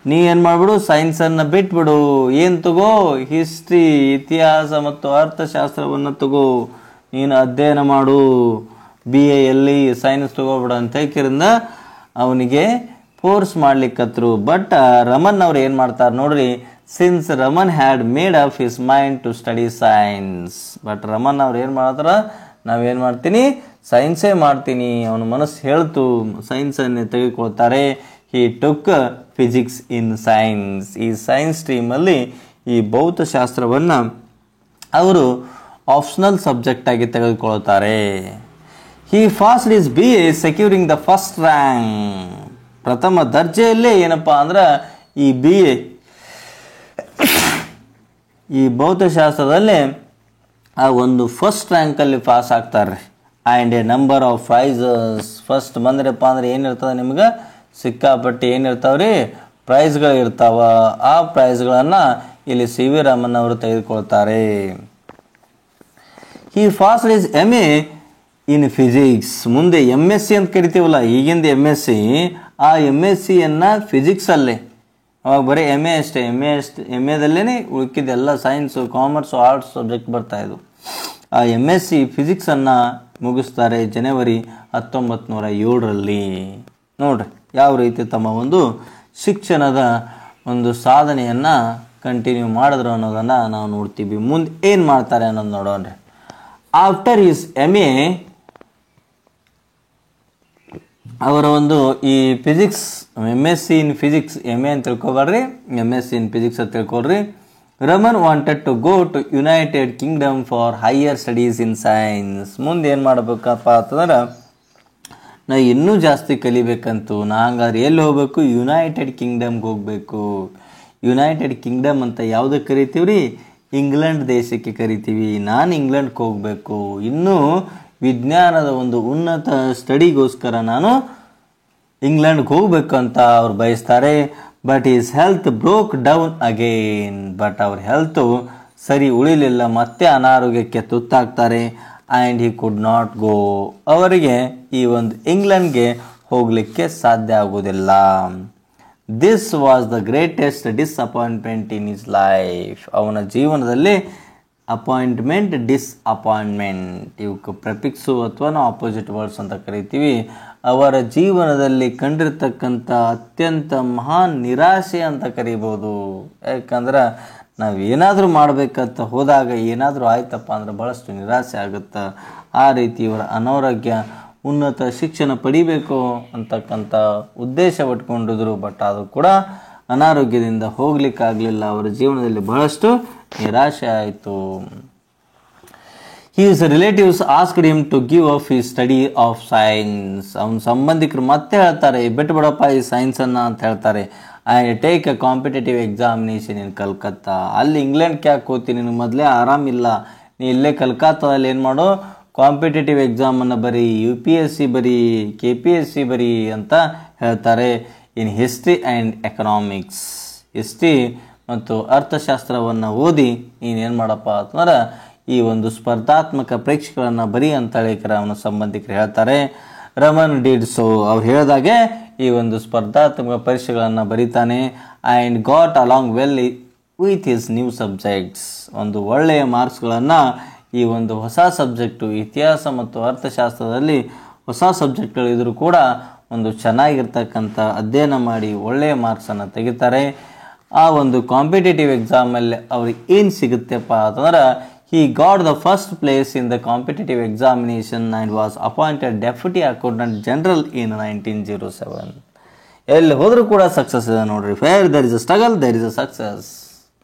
ನೀ ಏನು ಮಾಡಿಬಿಡು, ಸೈನ್ಸನ್ನು ಬಿಟ್ಬಿಡು, ಏನು ತಗೋ, ಹಿಸ್ಟ್ರಿ, ಇತಿಹಾಸ ಮತ್ತು ಅರ್ಥಶಾಸ್ತ್ರವನ್ನು ತಗೋ, ನೀನು ಅಧ್ಯಯನ ಮಾಡು, BAಯಲ್ಲಿ ಸೈನ್ಸ್ ತಗೋಬಿಡು ಅಂತ ಹೇಗಿರಿಂದ ಅವನಿಗೆ ಫೋರ್ಸ್ ಮಾಡ್ಲಿಕ್ಕತ್ರು. ಬಟ್ ರಮನ್ ಅವ್ರು ಏನು ಮಾಡ್ತಾರೆ ನೋಡ್ರಿ, since Raman had made up his mind to study science. But Raman ಅವ್ರು ಏನು ಮಾಡ್ತಾರ, ನಾವೇನು ಮಾಡ್ತೀನಿ, ಸೈನ್ಸೇ ಮಾಡ್ತೀನಿ, ಅವನ ಮನಸ್ಸು ಹೇಳ್ತು, ಸೈನ್ಸನ್ನೇ ತೆಗೆದುಕೊಳ್ತಾರೆ. He took physics in science. ಈ ಸೈನ್ಸ್ ಸ್ಟ್ರೀಮಲ್ಲಿ ಈ ಭೌತಶಾಸ್ತ್ರವನ್ನು ಅವರು ಆಪ್ಷನಲ್ ಸಬ್ಜೆಕ್ಟ್ ಆಗಿ ತೆಗೆದುಕೊಳ್ತಾರೆ. He passed his BA securing the first rank. ಪ್ರಥಮ ದರ್ಜೆಯಲ್ಲೇ ಏನಪ್ಪ ಅಂದ್ರೆ ಈ BA ಈ ಭೌತಶಾಸ್ತ್ರದಲ್ಲಿ ಆ ಒಂದು ಫಸ್ಟ್ ರ್ಯಾಂಕಲ್ಲಿ ಪಾಸ್ ಆಗ್ತಾರೆ. And a number of prizes. First ಬಂದ್ರಪ್ಪ ಅಂದ್ರೆ ಏನಿರ್ತದೆ ನಿಮ್ಗೆ, ಸಿಕ್ಕಾಪಟ್ಟೆ ಏನಿರ್ತಾವ್ರಿ, ಪ್ರೈಸ್ಗಳು ಇರ್ತಾವ. ಆ ಪ್ರೈಸ್ಗಳನ್ನು ಇಲ್ಲಿ CV ರಾಮನ್ ಅವರು ತೆಗೆದುಕೊಳ್ತಾರೆ. ಈ fast is MA in physics. ಮುಂದೆ MSc ಅಂತ ಕರಿತೀವಲ್ಲ, ಈಗಿಂದ MSc, ಆ MScಯನ್ನು ಫಿಸಿಕ್ಸಲ್ಲೇ, ಅವಾಗ ಬರೀ MA ಅಷ್ಟೇ, MAದಲ್ಲೇ ಉಳ್ಕಿದ್ದೆಲ್ಲ ಸೈನ್ಸು, ಕಾಮರ್ಸು, ಆರ್ಟ್ಸ್ ಸಬ್ಜೆಕ್ಟ್ ಬರ್ತಾಯಿದ್ವು. ಆ MSc ಫಿಸಿಕ್ಸನ್ನು ಮುಗಿಸ್ತಾರೆ ಜನವರಿ 1907ರಲ್ಲಿ. ನೋಡ್ರಿ ಯಾವ ರೀತಿ ತಮ್ಮ ಒಂದು ಶಿಕ್ಷಣದ ಒಂದು ಸಾಧನೆಯನ್ನು ಕಂಟಿನ್ಯೂ ಮಾಡಿದ್ರು ಅನ್ನೋದನ್ನು ನಾವು ನೋಡ್ತೀವಿ. ಮುಂದೆ ಏನು ಮಾಡ್ತಾರೆ ಅನ್ನೋದು ನೋಡೋಣ್ರಿ. ಆಫ್ಟರ್ ಈಸ್ MA, ಅವರ ಒಂದು ಈ physics MSc in physics, MA ಅಂತ ತಿಳ್ಕೊಬೇಡ್ರಿ, MSc ಇನ್ ಫಿಸಿಕ್ಸ್ ಅಂತ ತಿಳ್ಕೊಳ್ರಿ. Raman wanted to go to United Kingdom for higher studies in science. ಮುಂದೆ ಏನು ಮಾಡ್ಬೇಕಪ್ಪ ಅಂತಂದ್ರೆ, ನಾ ಇನ್ನೂ ಜಾಸ್ತಿ ಕಲಿಬೇಕಂತೂ, ನಾ ಹಂಗಾದ್ರೆ ಎಲ್ಲಿ ಹೋಗ್ಬೇಕು, ಯುನೈಟೆಡ್ ಕಿಂಗ್ಡಮ್ಗೆ ಹೋಗಬೇಕು. ಯುನೈಟೆಡ್ ಕಿಂಗ್ಡಮ್ ಅಂತ ಯಾವುದಕ್ಕೆ ಕರಿತೀವಿ ರೀ, ಇಂಗ್ಲೆಂಡ್ ದೇಶಕ್ಕೆ ಕರಿತೀವಿ. ನಾನು ಇಂಗ್ಲೆಂಡ್ಗೆ ಹೋಗಬೇಕು, ಇನ್ನೂ ವಿಜ್ಞಾನದ ಒಂದು ಉನ್ನತ ಸ್ಟಡಿಗೋಸ್ಕರ ನಾನು ಇಂಗ್ಲೆಂಡ್ಗೆ ಹೋಗ್ಬೇಕು ಅಂತ ಅವ್ರು ಬಯಸ್ತಾರೆ. But is health broke down again. But ಅವ್ರ ಹೆಲ್ತು ಸರಿ ಉಳಿಲಿಲ್ಲ, ಮತ್ತೆ ಅನಾರೋಗ್ಯಕ್ಕೆ ತುತ್ತಾಗ್ತಾರೆ. And he could not go. ಅವರಿಗೆ ಈ ಒಂದು ಇಂಗ್ಲೆಂಡ್ಗೆ ಹೋಗಲಿಕ್ಕೆ ಸಾಧ್ಯ ಆಗೋದಿಲ್ಲ. This was the greatest disappointment in his life. ಅವನ ಜೀವನದಲ್ಲಿ ಅಪಾಯಿಂಟ್ಮೆಂಟ್, ಡಿಸ್ಅಪಾಯಿಂಟ್ಮೆಂಟ್ ಇವಕ್ಕೆ ಪ್ರೆಫಿಕ್ಸು ಅಥವಾ ನಾವು ಆಪೋಸಿಟ್ ವರ್ಡ್ಸ್ ಅಂತ ಕರಿತೀವಿ. ಅವರ ಜೀವನದಲ್ಲಿ ಕಂಡಿರ್ತಕ್ಕಂಥ ಅತ್ಯಂತ ಮಹಾನ್ ನಿರಾಶೆ ಅಂತ ಕರಿಬೋದು. ಯಾಕಂದ್ರೆ ನಾವು ಏನಾದರೂ ಮಾಡಬೇಕಂತ ಹೋದಾಗ ಏನಾದರೂ ಆಯ್ತಪ್ಪ ಅಂದ್ರೆ ಭಾಳಷ್ಟು ನಿರಾಸೆ ಆಗುತ್ತೆ. ಆ ರೀತಿ ಇವರ ಅನಾರೋಗ್ಯ, ಉನ್ನತ ಶಿಕ್ಷಣ ಪಡಿಬೇಕು ಅಂತಕ್ಕಂಥ ಉದ್ದೇಶ ಪಟ್ಕೊಂಡಿದ್ರು. ಬಟ್ ಅದು ಕೂಡ ಅನಾರೋಗ್ಯದಿಂದ ಹೋಗ್ಲಿಕ್ಕಾಗಲಿಲ್ಲ. ಅವರ ಜೀವನದಲ್ಲಿ ಬಹಳಷ್ಟು ನಿರಾಶೆ ಆಯಿತು. His relatives asked him to give up his study of science. ಅವನ ಸಂಬಂಧಿಕರು ಮತ್ತೆ ಹೇಳ್ತಾರೆ, ಬಿಟ್ಟು ಬಿಡಪ್ಪ ಈ ಸೈನ್ಸನ್ನು ಅಂತ ಹೇಳ್ತಾರೆ. And take A competitive examination ಇನ್ ಕಲ್ಕತ್ತಾ. ಅಲ್ಲಿ ಇಂಗ್ಲೆಂಡ್ಗೆ ಯಾಕೆ ಹೋಗ್ತೀನಿ, ನಿನಗೆ ಮೊದಲೇ ಆರಾಮಿಲ್ಲ, ನೀ ಇಲ್ಲೇ ಕಲ್ಕತ್ತಾದಲ್ಲಿ ಏನು ಮಾಡು, ಕಾಂಪಿಟೇಟಿವ್ ಎಕ್ಸಾಮನ್ನು ಬರೀ UPSC ಬರೀ KPSC ಬರೀ ಅಂತ ಹೇಳ್ತಾರೆ. In history and economics, history ಮತ್ತು ಅರ್ಥಶಾಸ್ತ್ರವನ್ನು ಓದಿ ನೀನೇನು ಮಾಡಪ್ಪ ಅಂತಂದ್ರೆ ಈ ಒಂದು ಸ್ಪರ್ಧಾತ್ಮಕ ಪರೀಕ್ಷೆಗಳನ್ನು ಬರೀ ಅಂತೇಳಿ ಅವನ ಸಂಬಂಧಿಕರು ಹೇಳ್ತಾರೆ. ರಮನ್ ಡಿಡ್ ಸೊ, ಅವ್ರು ಹೇಳಿದಾಗೆ ಈ ಒಂದು ಸ್ಪರ್ಧಾತ್ಮಕ ಪರೀಕ್ಷೆಗಳನ್ನು ಬರೀತಾನೆ. And got along well with his new subjects, ಒಂದು ಒಳ್ಳೆಯ ಮಾರ್ಕ್ಸ್ಗಳನ್ನು ಈ ಒಂದು ಹೊಸ ಸಬ್ಜೆಕ್ಟು ಇತಿಹಾಸ ಮತ್ತು ಅರ್ಥಶಾಸ್ತ್ರದಲ್ಲಿ ಹೊಸ ಸಬ್ಜೆಕ್ಟ್ಗಳಿದ್ರೂ ಕೂಡ ಒಂದು ಚೆನ್ನಾಗಿರ್ತಕ್ಕಂಥ ಅಧ್ಯಯನ ಮಾಡಿ ಒಳ್ಳೆಯ ಮಾರ್ಕ್ಸನ್ನು ತೆಗಿತಾರೆ. ಆ ಒಂದು ಕಾಂಪಿಟೇಟಿವ್ ಎಕ್ಸಾಮಲ್ಲಿ ಅವ್ರಿಗೆ ಏನು ಸಿಗುತ್ತೆಪ್ಪ ಅಂತಂದ್ರೆ he got the first place in the competitive examination and was appointed Deputy Accountant General in 1907. ಎಲ್ಲಿ ಹೋದರೂ ಕೂಡ ಸಕ್ಸಸ್ ಇದೆ ನೋಡ್ರಿ. Where there is a struggle there is a success.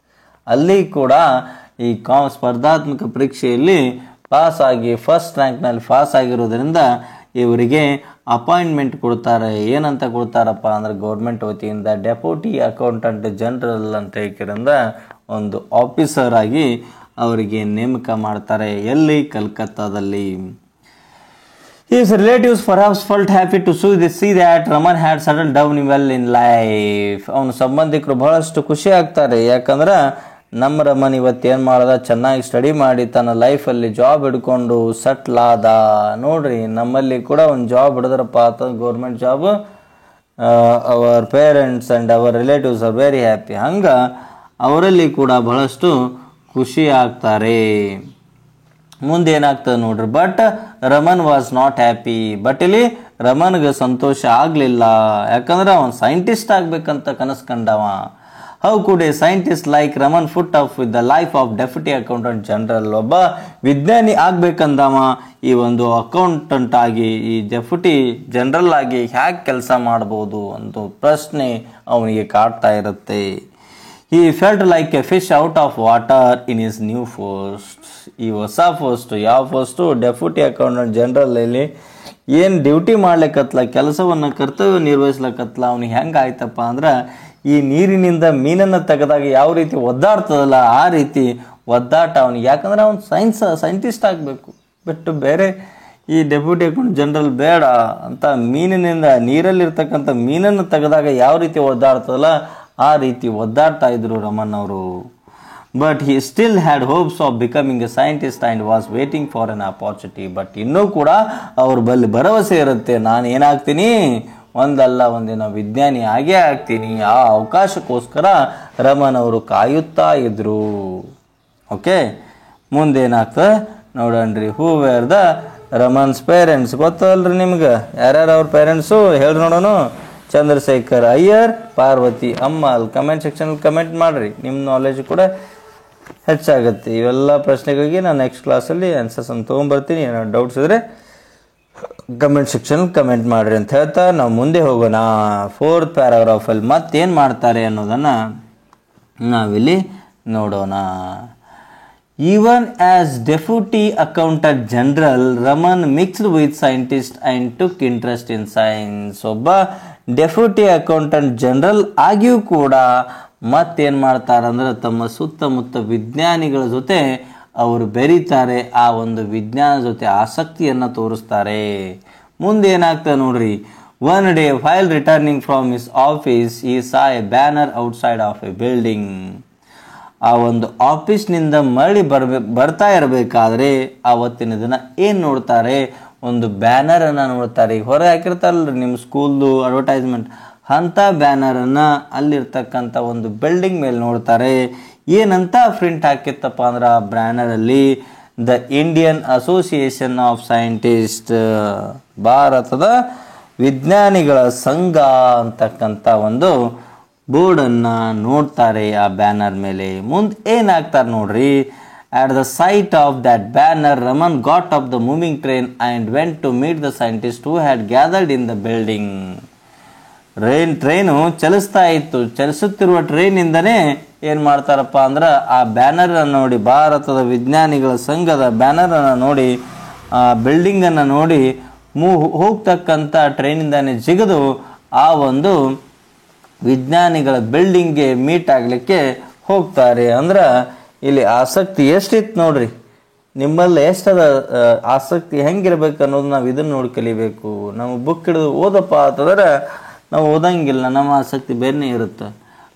ಅಲ್ಲಿ ಕೂಡ ಈ ಸ್ಪರ್ಧಾತ್ಮಕ ಪರೀಕ್ಷೆಯಲ್ಲಿ ಪಾಸ್ ಆಗಿ ಫಸ್ಟ್ ರ್ಯಾಂಕ್ನಲ್ಲಿ ಪಾಸ್ ಆಗಿರೋದ್ರಿಂದ ಇವರಿಗೆ ಅಪಾಯಿಂಟ್ಮೆಂಟ್ ಕೊಡ್ತಾರೆ. ಏನಂತ ಕೊಡ್ತಾರಪ್ಪ ಅಂದ್ರೆ ಗೌರ್ಮೆಂಟ್ ವತಿಯಿಂದ ಡೆಪ್ಯೂಟಿ ಅಕೌಂಟೆಂಟ್ ಜನರಲ್ ಅಂತ ಹೇಳ್ಕಿರಿಂದ ಒಂದು ಆಫೀಸರ್ ಆಗಿ ಅವರಿಗೆ ನೇಮಕ ಮಾಡ್ತಾರೆ. ಎಲ್ಲಿ? ಕಲ್ಕತ್ತಾದಲ್ಲಿ. His relatives perhaps felt happy to see that Raman had settled down well in life. ಅವನ ಸಂಬಂಧಿಕರು ಬಹಳಷ್ಟು ಖುಷಿ ಆಗ್ತಾರೆ. ಯಾಕಂದ್ರೆ ನಮ್ಮ ರಮನ್ ಇವತ್ತೇನು ಮಾಡ್ದ, ಚೆನ್ನಾಗಿ ಸ್ಟಡಿ ಮಾಡಿ ತನ್ನ ಲೈಫಲ್ಲಿ ಜಾಬ್ ಹಿಡ್ಕೊಂಡು ಸೆಟ್ಲ್ ಆದ. ನೋಡ್ರಿ, ನಮ್ಮಲ್ಲಿ ಕೂಡ ಒಂದು ಜಾಬ್ ಹಿಡಿದ್ರಪ್ಪ ಅಂತ ಗೌರ್ಮೆಂಟ್ ಜಾಬ್, ಅವರ್ ಪೇರೆಂಟ್ಸ್ ಆ್ಯಂಡ್ ಅವರ್ ರಿಲೇಟಿವ್ಸ್ ಆರ್ ವೆರಿ ಹ್ಯಾಪಿ. ಹಂಗೆ ಅವರಲ್ಲಿ ಕೂಡ ಬಹಳಷ್ಟು ಖುಷಿ ಆಗ್ತಾರೆ. ಮುಂದೆ ಏನಾಗ್ತದೆ ನೋಡ್ರಿ. But Raman was not happy. But ಇಲ್ಲಿ ರಮನ್ಗೆ ಸಂತೋಷ ಆಗಲಿಲ್ಲ. ಯಾಕಂದ್ರೆ ಅವನು ಸೈಂಟಿಸ್ಟ್ ಆಗಬೇಕಂತ ಕನಸು ಕಂಡವ. How could a scientist like Raman put up with the life of deputy accountant general? ಒಬ್ಬ ವಿಜ್ಞಾನಿ ಆಗ್ಬೇಕಂದವ ಈ ಒಂದು ಅಕೌಂಟೆಂಟ್ ಆಗಿ, ಈ ಡೆಪ್ಯೂಟಿ ಜನರಲ್ ಆಗಿ ಹ್ಯಾಗೆ ಕೆಲಸ ಮಾಡ್ಬೋದು ಅಂತ ಪ್ರಶ್ನೆ ಅವನಿಗೆ ಕಾಡ್ತಾ ಇರುತ್ತೆ. He felt like a fish out of water in his new post. ಈ ಹೊಸ ಪೋಸ್ಟ್, ಯಾವ ಪೋಸ್ಟು? Deputy accountant general. ಇಲ್ಲಿ ಏನು ಡ್ಯೂಟಿ ಮಾಡ್ಲಿಕ್ಕತ್ಲ, ಕೆಲಸವನ್ನು ಕರ್ತವ್ಯ ನಿರ್ವಹಿಸ್ಲಕ್ಕತ್ಲ, ಅವ್ನಿಗೆ ಹೆಂಗೆ ಆಯ್ತಪ್ಪ ಅಂದ್ರೆ ಈ ನೀರಿನಿಂದ ಮೀನನ್ನು ತೆಗೆದಾಗ ಯಾವ ರೀತಿ ಒದ್ದಾಡ್ತದಲ್ಲ ಆ ರೀತಿ ಒದ್ದಾಟ ಅವನಿಗೆ. ಯಾಕಂದ್ರೆ ಅವ್ನು ಸೈಂಟಿಸ್ಟ್ ಆಗಬೇಕು, ಬಿಟ್ಟು ಬೇರೆ ಈ ಡೆಪ್ಯೂಟಿ ಅಕೌಂಟೆಂಟ್ ಜನರಲ್ ಬೇಡ ಅಂತ. ಮೀನಿನಿಂದ, ನೀರಲ್ಲಿರ್ತಕ್ಕಂಥ ಮೀನನ್ನು ತೆಗೆದಾಗ ಯಾವ ರೀತಿ ಒದ್ದಾಡ್ತದಲ್ಲ ಆ ರೀತಿ ಒದ್ದಾಡ್ತಾ ಇದ್ರು ರಮನ್ ಅವರು. But he still had hopes of becoming A scientist and was waiting for N opportunity. But ಇನ್ನೂ ಕೂಡ ಅವ್ರ ಬಳಿ ಭರವಸೆ ಇರುತ್ತೆ, ನಾನು ಏನಾಗ್ತೀನಿ, ಒಂದಲ್ಲ ಒಂದಿನ ವಿಜ್ಞಾನಿ ಆಗೇ ಆಗ್ತೀನಿ. ಆ ಅವಕಾಶಕ್ಕೋಸ್ಕರ ರಮನ್ ಅವರು ಕಾಯುತ್ತಾ ಇದ್ರು. ಓಕೆ, ಮುಂದೇನಾಗ್ತದೆ ನೋಡಣ್ರಿ. Who were the Raman's parents? ಗೊತ್ತಲ್ರಿ ನಿಮ್ಗೆ ಯಾರ್ಯಾರು ಅವ್ರ ಪೇರೆಂಟ್ಸು? ಹೇಳ್ರಿ ನೋಡೋಣ. ಚಂದ್ರಶೇಖರ್ ಅಯ್ಯರ್, ಪಾರ್ವತಿ ಅಮ್ಮಾಲ್. ಕಮೆಂಟ್ ಸೆಕ್ಷನಲ್ಲಿ ಕಮೆಂಟ್ ಮಾಡಿರಿ, ನಿಮ್ಮ ನಾಲೆಜ್ ಕೂಡ ಹೆಚ್ಚಾಗುತ್ತೆ. ಇವೆಲ್ಲ ಪ್ರಶ್ನೆಗಳಿಗೆ ನಾನು ನೆಕ್ಸ್ಟ್ ಕ್ಲಾಸಲ್ಲಿ ಆನ್ಸರ್ಸನ್ನು ತೊಗೊಂಬರ್ತೀನಿ. ಏನಾದ್ರು ಡೌಟ್ಸ್ ಇದ್ದರೆ ಕಮೆಂಟ್ ಸೆಕ್ಷನಲ್ಲಿ ಕಮೆಂಟ್ ಮಾಡಿರಿ ಅಂತ ಹೇಳ್ತಾ ನಾವು ಮುಂದೆ ಹೋಗೋಣ. 4th ಪ್ಯಾರಾಗ್ರಾಫಲ್ಲಿ ಮತ್ತೇನು ಮಾಡ್ತಾರೆ ಅನ್ನೋದನ್ನು ನಾವಿಲ್ಲಿ ನೋಡೋಣ. Even as deputy accountant general Raman mixed with scientist and took interest in science. ಒಬ್ಬ ಡೆಪ್ಯೂಟಿ ಅಕೌಂಟೆಂಟ್ ಜನರಲ್ ಆಗಿಯೂ ಕೂಡ ಮತ್ತೇನು ಮಾಡ್ತಾರಂದ್ರೆ ತಮ್ಮ ಸುತ್ತಮುತ್ತ ವಿಜ್ಞಾನಿಗಳ ಜೊತೆ ಅವರು ಬೆರೀತಾರೆ. ಆ ಒಂದು ವಿಜ್ಞಾನ ಜೊತೆ ಆಸಕ್ತಿಯನ್ನು ತೋರಿಸ್ತಾರೆ. ಮುಂದೆ ಏನಾಗ್ತದೆ ನೋಡ್ರಿ. One day while returning from his office he saw a banner outside of a building. ಆ ಒಂದು ಆಫೀಸ್ನಿಂದ ಮರಳಿ ಬರ್ತಾ ಇರಬೇಕಾದ್ರೆ ಆವತ್ತಿನ ದಿನ ಏನು ನೋಡ್ತಾರೆ, ಒಂದು ಬ್ಯಾನರನ್ನು ನೋಡ್ತಾರೆ. ಈಗ ಹೊರಗೆ ಹಾಕಿರ್ತಾರಲ್ರಿ ನಿಮ್ಮ ಸ್ಕೂಲ್ದು ಅಡ್ವರ್ಟೈಸ್ಮೆಂಟ್, ಅಂಥ ಬ್ಯಾನರನ್ನು ಅಲ್ಲಿರ್ತಕ್ಕಂಥ ಒಂದು ಬಿಲ್ಡಿಂಗ್ ಮೇಲೆ ನೋಡ್ತಾರೆ. ಏನಂತ ಪ್ರಿಂಟ್ ಹಾಕಿತ್ತಪ್ಪ ಅಂದ್ರೆ ಆ ಬ್ಯಾನರಲ್ಲಿ the Indian association of scientist, ಭಾರತದ ವಿಜ್ಞಾನಿಗಳ ಸಂಘ ಅಂತಕ್ಕಂಥ ಒಂದು ಬೋರ್ಡನ್ನು ನೋಡ್ತಾರೆ ಆ ಬ್ಯಾನರ್ ಮೇಲೆ. ಮುಂದೆ ಏನಾಗ್ತಾರೆ ನೋಡ್ರಿ. At the sight of that banner, Raman got off the moving train and went to meet the scientists who had gathered in the building. Train ಚಲಿಸ್ತಾ ಇತ್ತು. ಚಲಿಸುತ್ತಿರುವ ಟ್ರೈನಿಂದನೇ ಏನು ಮಾಡ್ತಾರಪ್ಪ ಅಂದ್ರೆ ಆ ಬ್ಯಾನರನ್ನು ನೋಡಿ, ಭಾರತದ ವಿಜ್ಞಾನಿಗಳ ಸಂಘದ ಬ್ಯಾನರನ್ನು ನೋಡಿ, ಆ ಬಿಲ್ಡಿಂಗನ್ನು ನೋಡಿ ಹೋಗ್ತಕ್ಕಂಥ ಟ್ರೈನಿಂದಾನೆ ಜಿಗಿದು ಆ ಒಂದು ವಿಜ್ಞಾನಿಗಳ ಬಿಲ್ಡಿಂಗ್ಗೆ ಮೀಟ್ ಆಗಲಿಕ್ಕೆ ಹೋಗ್ತಾರೆ. ಅಂದ್ರೆ ಇಲ್ಲಿ ಆಸಕ್ತಿ ಎಷ್ಟಿತ್ತು ನೋಡ್ರಿ. ನಿಮ್ಮಲ್ಲಿ ಎಷ್ಟದ ಆಸಕ್ತಿ ಹೆಂಗಿರ್ಬೇಕು ಅನ್ನೋದು ನಾವು ಇದನ್ನು ನೋಡಿ ಕಲಿಬೇಕು. ನಾವು ಬುಕ್ ಹಿಡಿದು ಓದಪ್ಪ ಅಂತಂದ್ರೆ ನಾವು ಓದಂಗಿಲ್ಲ, ನಮ್ಮ ಆಸಕ್ತಿ ಬೇರೆನೇ ಇರುತ್ತೆ.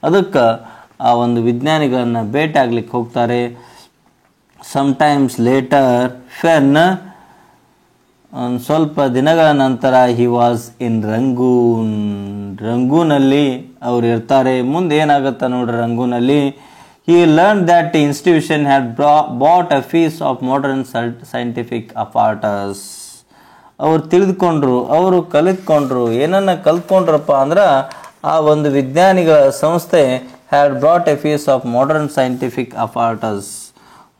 ಅದಕ್ಕೆ ಆ ಒಂದು ವಿಜ್ಞಾನಿಗಳನ್ನು ಭೇಟಿ ಆಗ್ಲಿಕ್ಕೆ ಹೋಗ್ತಾರೆ. ಸಮ್ಟೈಮ್ಸ್ ಲೇಟರ್ ಫೆನ್ ಒಂದು ಸ್ವಲ್ಪ ದಿನಗಳ ನಂತರ ಹಿ ವಾಸ್ ಇನ್ ರಂಗೂನಲ್ಲಿ ಅವ್ರು ಇರ್ತಾರೆ. ಮುಂದೆ ಏನಾಗುತ್ತೆ ನೋಡ್ರಿ, ರಂಗೂನಲ್ಲಿ he learned that the institution had bought a piece of modern scientific apparatus. ಅವರು ತಿಳಿದುಕೊಂಡ್ರು, ಅವರು ಕಲಿತ್ಕೊಂಡ್ರು. ಏನನ್ನ ಕಲ್ತ್ಕೊಂಡ್ರಪ್ಪ ಅಂದ್ರೆ ಆ ಒಂದು ವಿಜ್ಞಾನಿಗಳ ಸಂಸ್ಥೆ had brought a piece of modern scientific apparatus.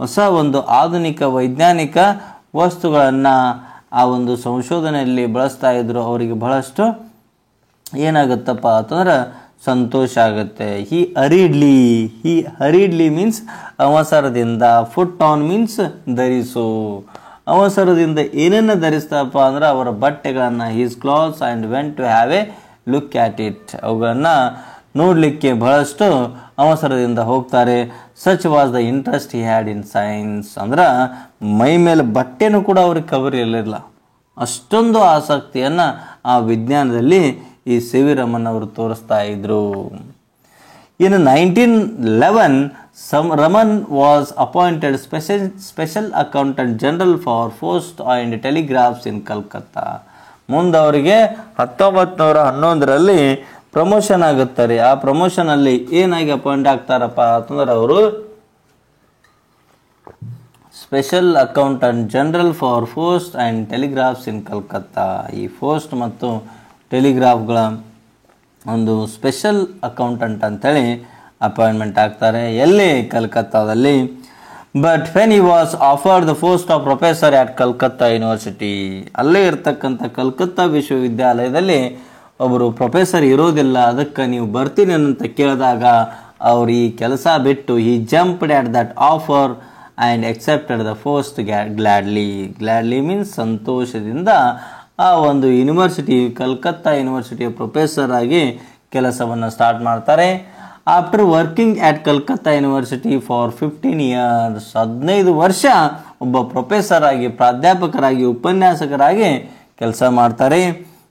ಹೊಸ ಒಂದು ಆಧುನಿಕ ವೈಜ್ಞಾನಿಕ ವಸ್ತುಗಳನ್ನು ಆ ಒಂದು ಸಂಶೋಧನೆಯಲ್ಲಿ ಬಳಸ್ತಾ ಇದ್ರು. ಅವರಿಗೆ ಬಹಳಷ್ಟು ಏನಾಗುತ್ತಪ್ಪ ಅಂತಂದ್ರೆ ಸಂತೋಷ ಆಗುತ್ತೆ. ಹಿ ಹರಿಡ್ಲಿ ಮೀನ್ಸ್ ಅವಸರದಿಂದ, ಫುಟ್ ಆನ್ ಮೀನ್ಸ್ ಧರಿಸು. ಅವಸರದಿಂದ ಏನನ್ನ ಧರಿಸ್ತಪ್ಪ ಅಂದ್ರೆ ಅವರ ಬಟ್ಟೆಗಳನ್ನು, his clothes and went to have a look at it. ಅವುಗಳನ್ನು ನೋಡಲಿಕ್ಕೆ ಬಹಳಷ್ಟು ಅವಸರದಿಂದ ಹೋಗ್ತಾರೆ. Such was the interest he had in science. ಅಂದ್ರೆ ಮೈ ಮೇಲೆ ಬಟ್ಟೆನೂ ಕೂಡ ಅವ್ರಿಗೆ ಕವರ್ ಇರಲಿಲ್ಲ, ಅಷ್ಟೊಂದು ಆಸಕ್ತಿಯನ್ನು ಆ ವಿಜ್ಞಾನದಲ್ಲಿ ಈ ಸಿ ವಿ ರಮನ್ ಅವರು ತೋರಿಸ್ತಾ ಇದ್ರು. In 1911 Raman was appointed special accountant general for post and telegraphs in Calcutta. ಮುಂದೆ ಅವರಿಗೆ 1911ರಲ್ಲಿ ಪ್ರಮೋಷನ್ ಆಗುತ್ತಾರೆ. ಆ ಪ್ರಮೋಷನಲ್ಲಿ ಏನಾಗಿ ಅಪಾಯಿಂಟ್ ಆಗ್ತಾರಪ್ಪ ಅಂತಂದ್ರೆ ಅವರು special accountant general for post and telegraphs in Calcutta. ಈ ಪೋಸ್ಟ್ ಮತ್ತು ಟೆಲಿಗ್ರಾಫ್ಗಳ ಒಂದು ಸ್ಪೆಷಲ್ ಅಕೌಂಟೆಂಟ್ ಅಂತೇಳಿ ಅಪಾಯಿಂಟ್ಮೆಂಟ್ ಆಗ್ತಾರೆ. ಎಲ್ಲಿ? ಕಲ್ಕತ್ತಾದಲ್ಲಿ. But when he was offered the post of professor at Calcutta university, ಅಲ್ಲೇ ಇರ್ತಕ್ಕಂಥ ಕಲ್ಕತ್ತಾ ವಿಶ್ವವಿದ್ಯಾಲಯದಲ್ಲಿ ಒಬ್ಬರು ಪ್ರೊಫೆಸರ್ ಇರೋದಿಲ್ಲ, ಅದಕ್ಕೆ ನೀವು ಬರ್ತೀನಿ ಅಂತ ಕೇಳಿದಾಗ ಅವ್ರು ಈ ಕೆಲಸ ಬಿಟ್ಟು he jumped at that offer and accepted the post gladly means ಸಂತೋಷದಿಂದ ಆ ಒಂದು ಯೂನಿವರ್ಸಿಟಿ, ಕಲ್ಕತ್ತಾ ಯೂನಿವರ್ಸಿಟಿಯ ಪ್ರೊಫೆಸರ್ ಆಗಿ ಕೆಲಸವನ್ನು ಸ್ಟಾರ್ಟ್ ಮಾಡ್ತಾರೆ. After working at Calcutta university for 15 years, 15 ವರ್ಷ ಒಬ್ಬ ಪ್ರೊಫೆಸರ್ ಆಗಿ, ಪ್ರಾಧ್ಯಾಪಕರಾಗಿ, ಉಪನ್ಯಾಸಕರಾಗಿ ಕೆಲಸ ಮಾಡ್ತಾರೆ.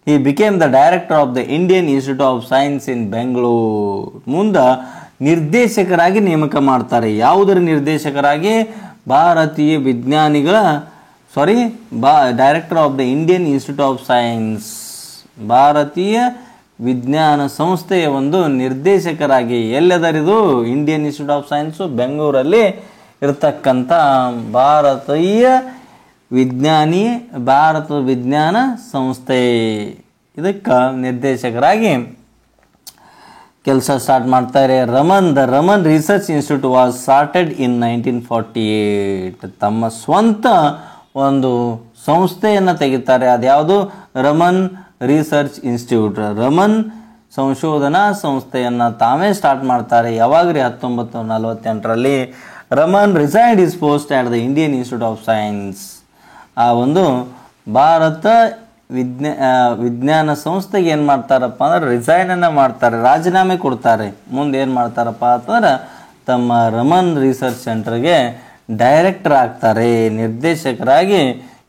ಹಿ became the director of the Indian institute of science in Bengaluru. ಮುಂದೆ ನಿರ್ದೇಶಕರಾಗಿ ನೇಮಕ ಮಾಡ್ತಾರೆ. ಯಾವುದರ ನಿರ್ದೇಶಕರಾಗಿ? ಭಾರತೀಯ ವಿಜ್ಞಾನಿಗಳ director of the Indian institute of science, ಭಾರತೀಯ ವಿಜ್ಞಾನ ಸಂಸ್ಥೆಯ ಒಂದು ನಿರ್ದೇಶಕರಾಗಿ. ಎಲ್ಲದರಿದು ಇಂಡಿಯನ್ ಇನ್ಸ್ಟಿಟ್ಯೂಟ್ ಆಫ್ ಸೈನ್ಸು ಬೆಂಗಳೂರಲ್ಲಿ ಇರತಕ್ಕಂಥ ಭಾರತೀಯ ವಿಜ್ಞಾನ ಸಂಸ್ಥೆ, ಇದಕ್ಕೆ ನಿರ್ದೇಶಕರಾಗಿ ಕೆಲಸ ಸ್ಟಾರ್ಟ್ ಮಾಡ್ತಾರೆ. The Raman research institute was started in 1948. ತಮ್ಮ ಸ್ವಂತ ಒಂದು ಸಂಸ್ಥೆಯನ್ನು ತೆಗಿತಾರೆ. ಅದ್ಯಾವುದು? Raman research institute. ರಮನ್ ಸಂಶೋಧನಾ ಸಂಸ್ಥೆಯನ್ನು ತಾವೇ ಸ್ಟಾರ್ಟ್ ಮಾಡ್ತಾರೆ. ಯಾವಾಗ್ರಿ? 1948ರಲ್ಲಿ. Raman resigned his post at the Indian institute of science. ಆ ಒಂದು ಭಾರತ ವಿಜ್ಞಾನ ಸಂಸ್ಥೆಗೆ ಏನು ಮಾಡ್ತಾರಪ್ಪ ಅಂದ್ರೆ ರಿಸೈನನ್ನು ಮಾಡ್ತಾರೆ, ರಾಜೀನಾಮೆ ಕೊಡ್ತಾರೆ. ಮುಂದೆ ಏನು ಮಾಡ್ತಾರಪ್ಪ ಅಂತಂದ್ರೆ ತಮ್ಮ ರಮನ್ ರಿಸರ್ಚ್ ಸೆಂಟರ್ಗೆ ಡೈರೆಕ್ಟರ್ ಆಗ್ತಾರೆ, ನಿರ್ದೇಶಕರಾಗಿ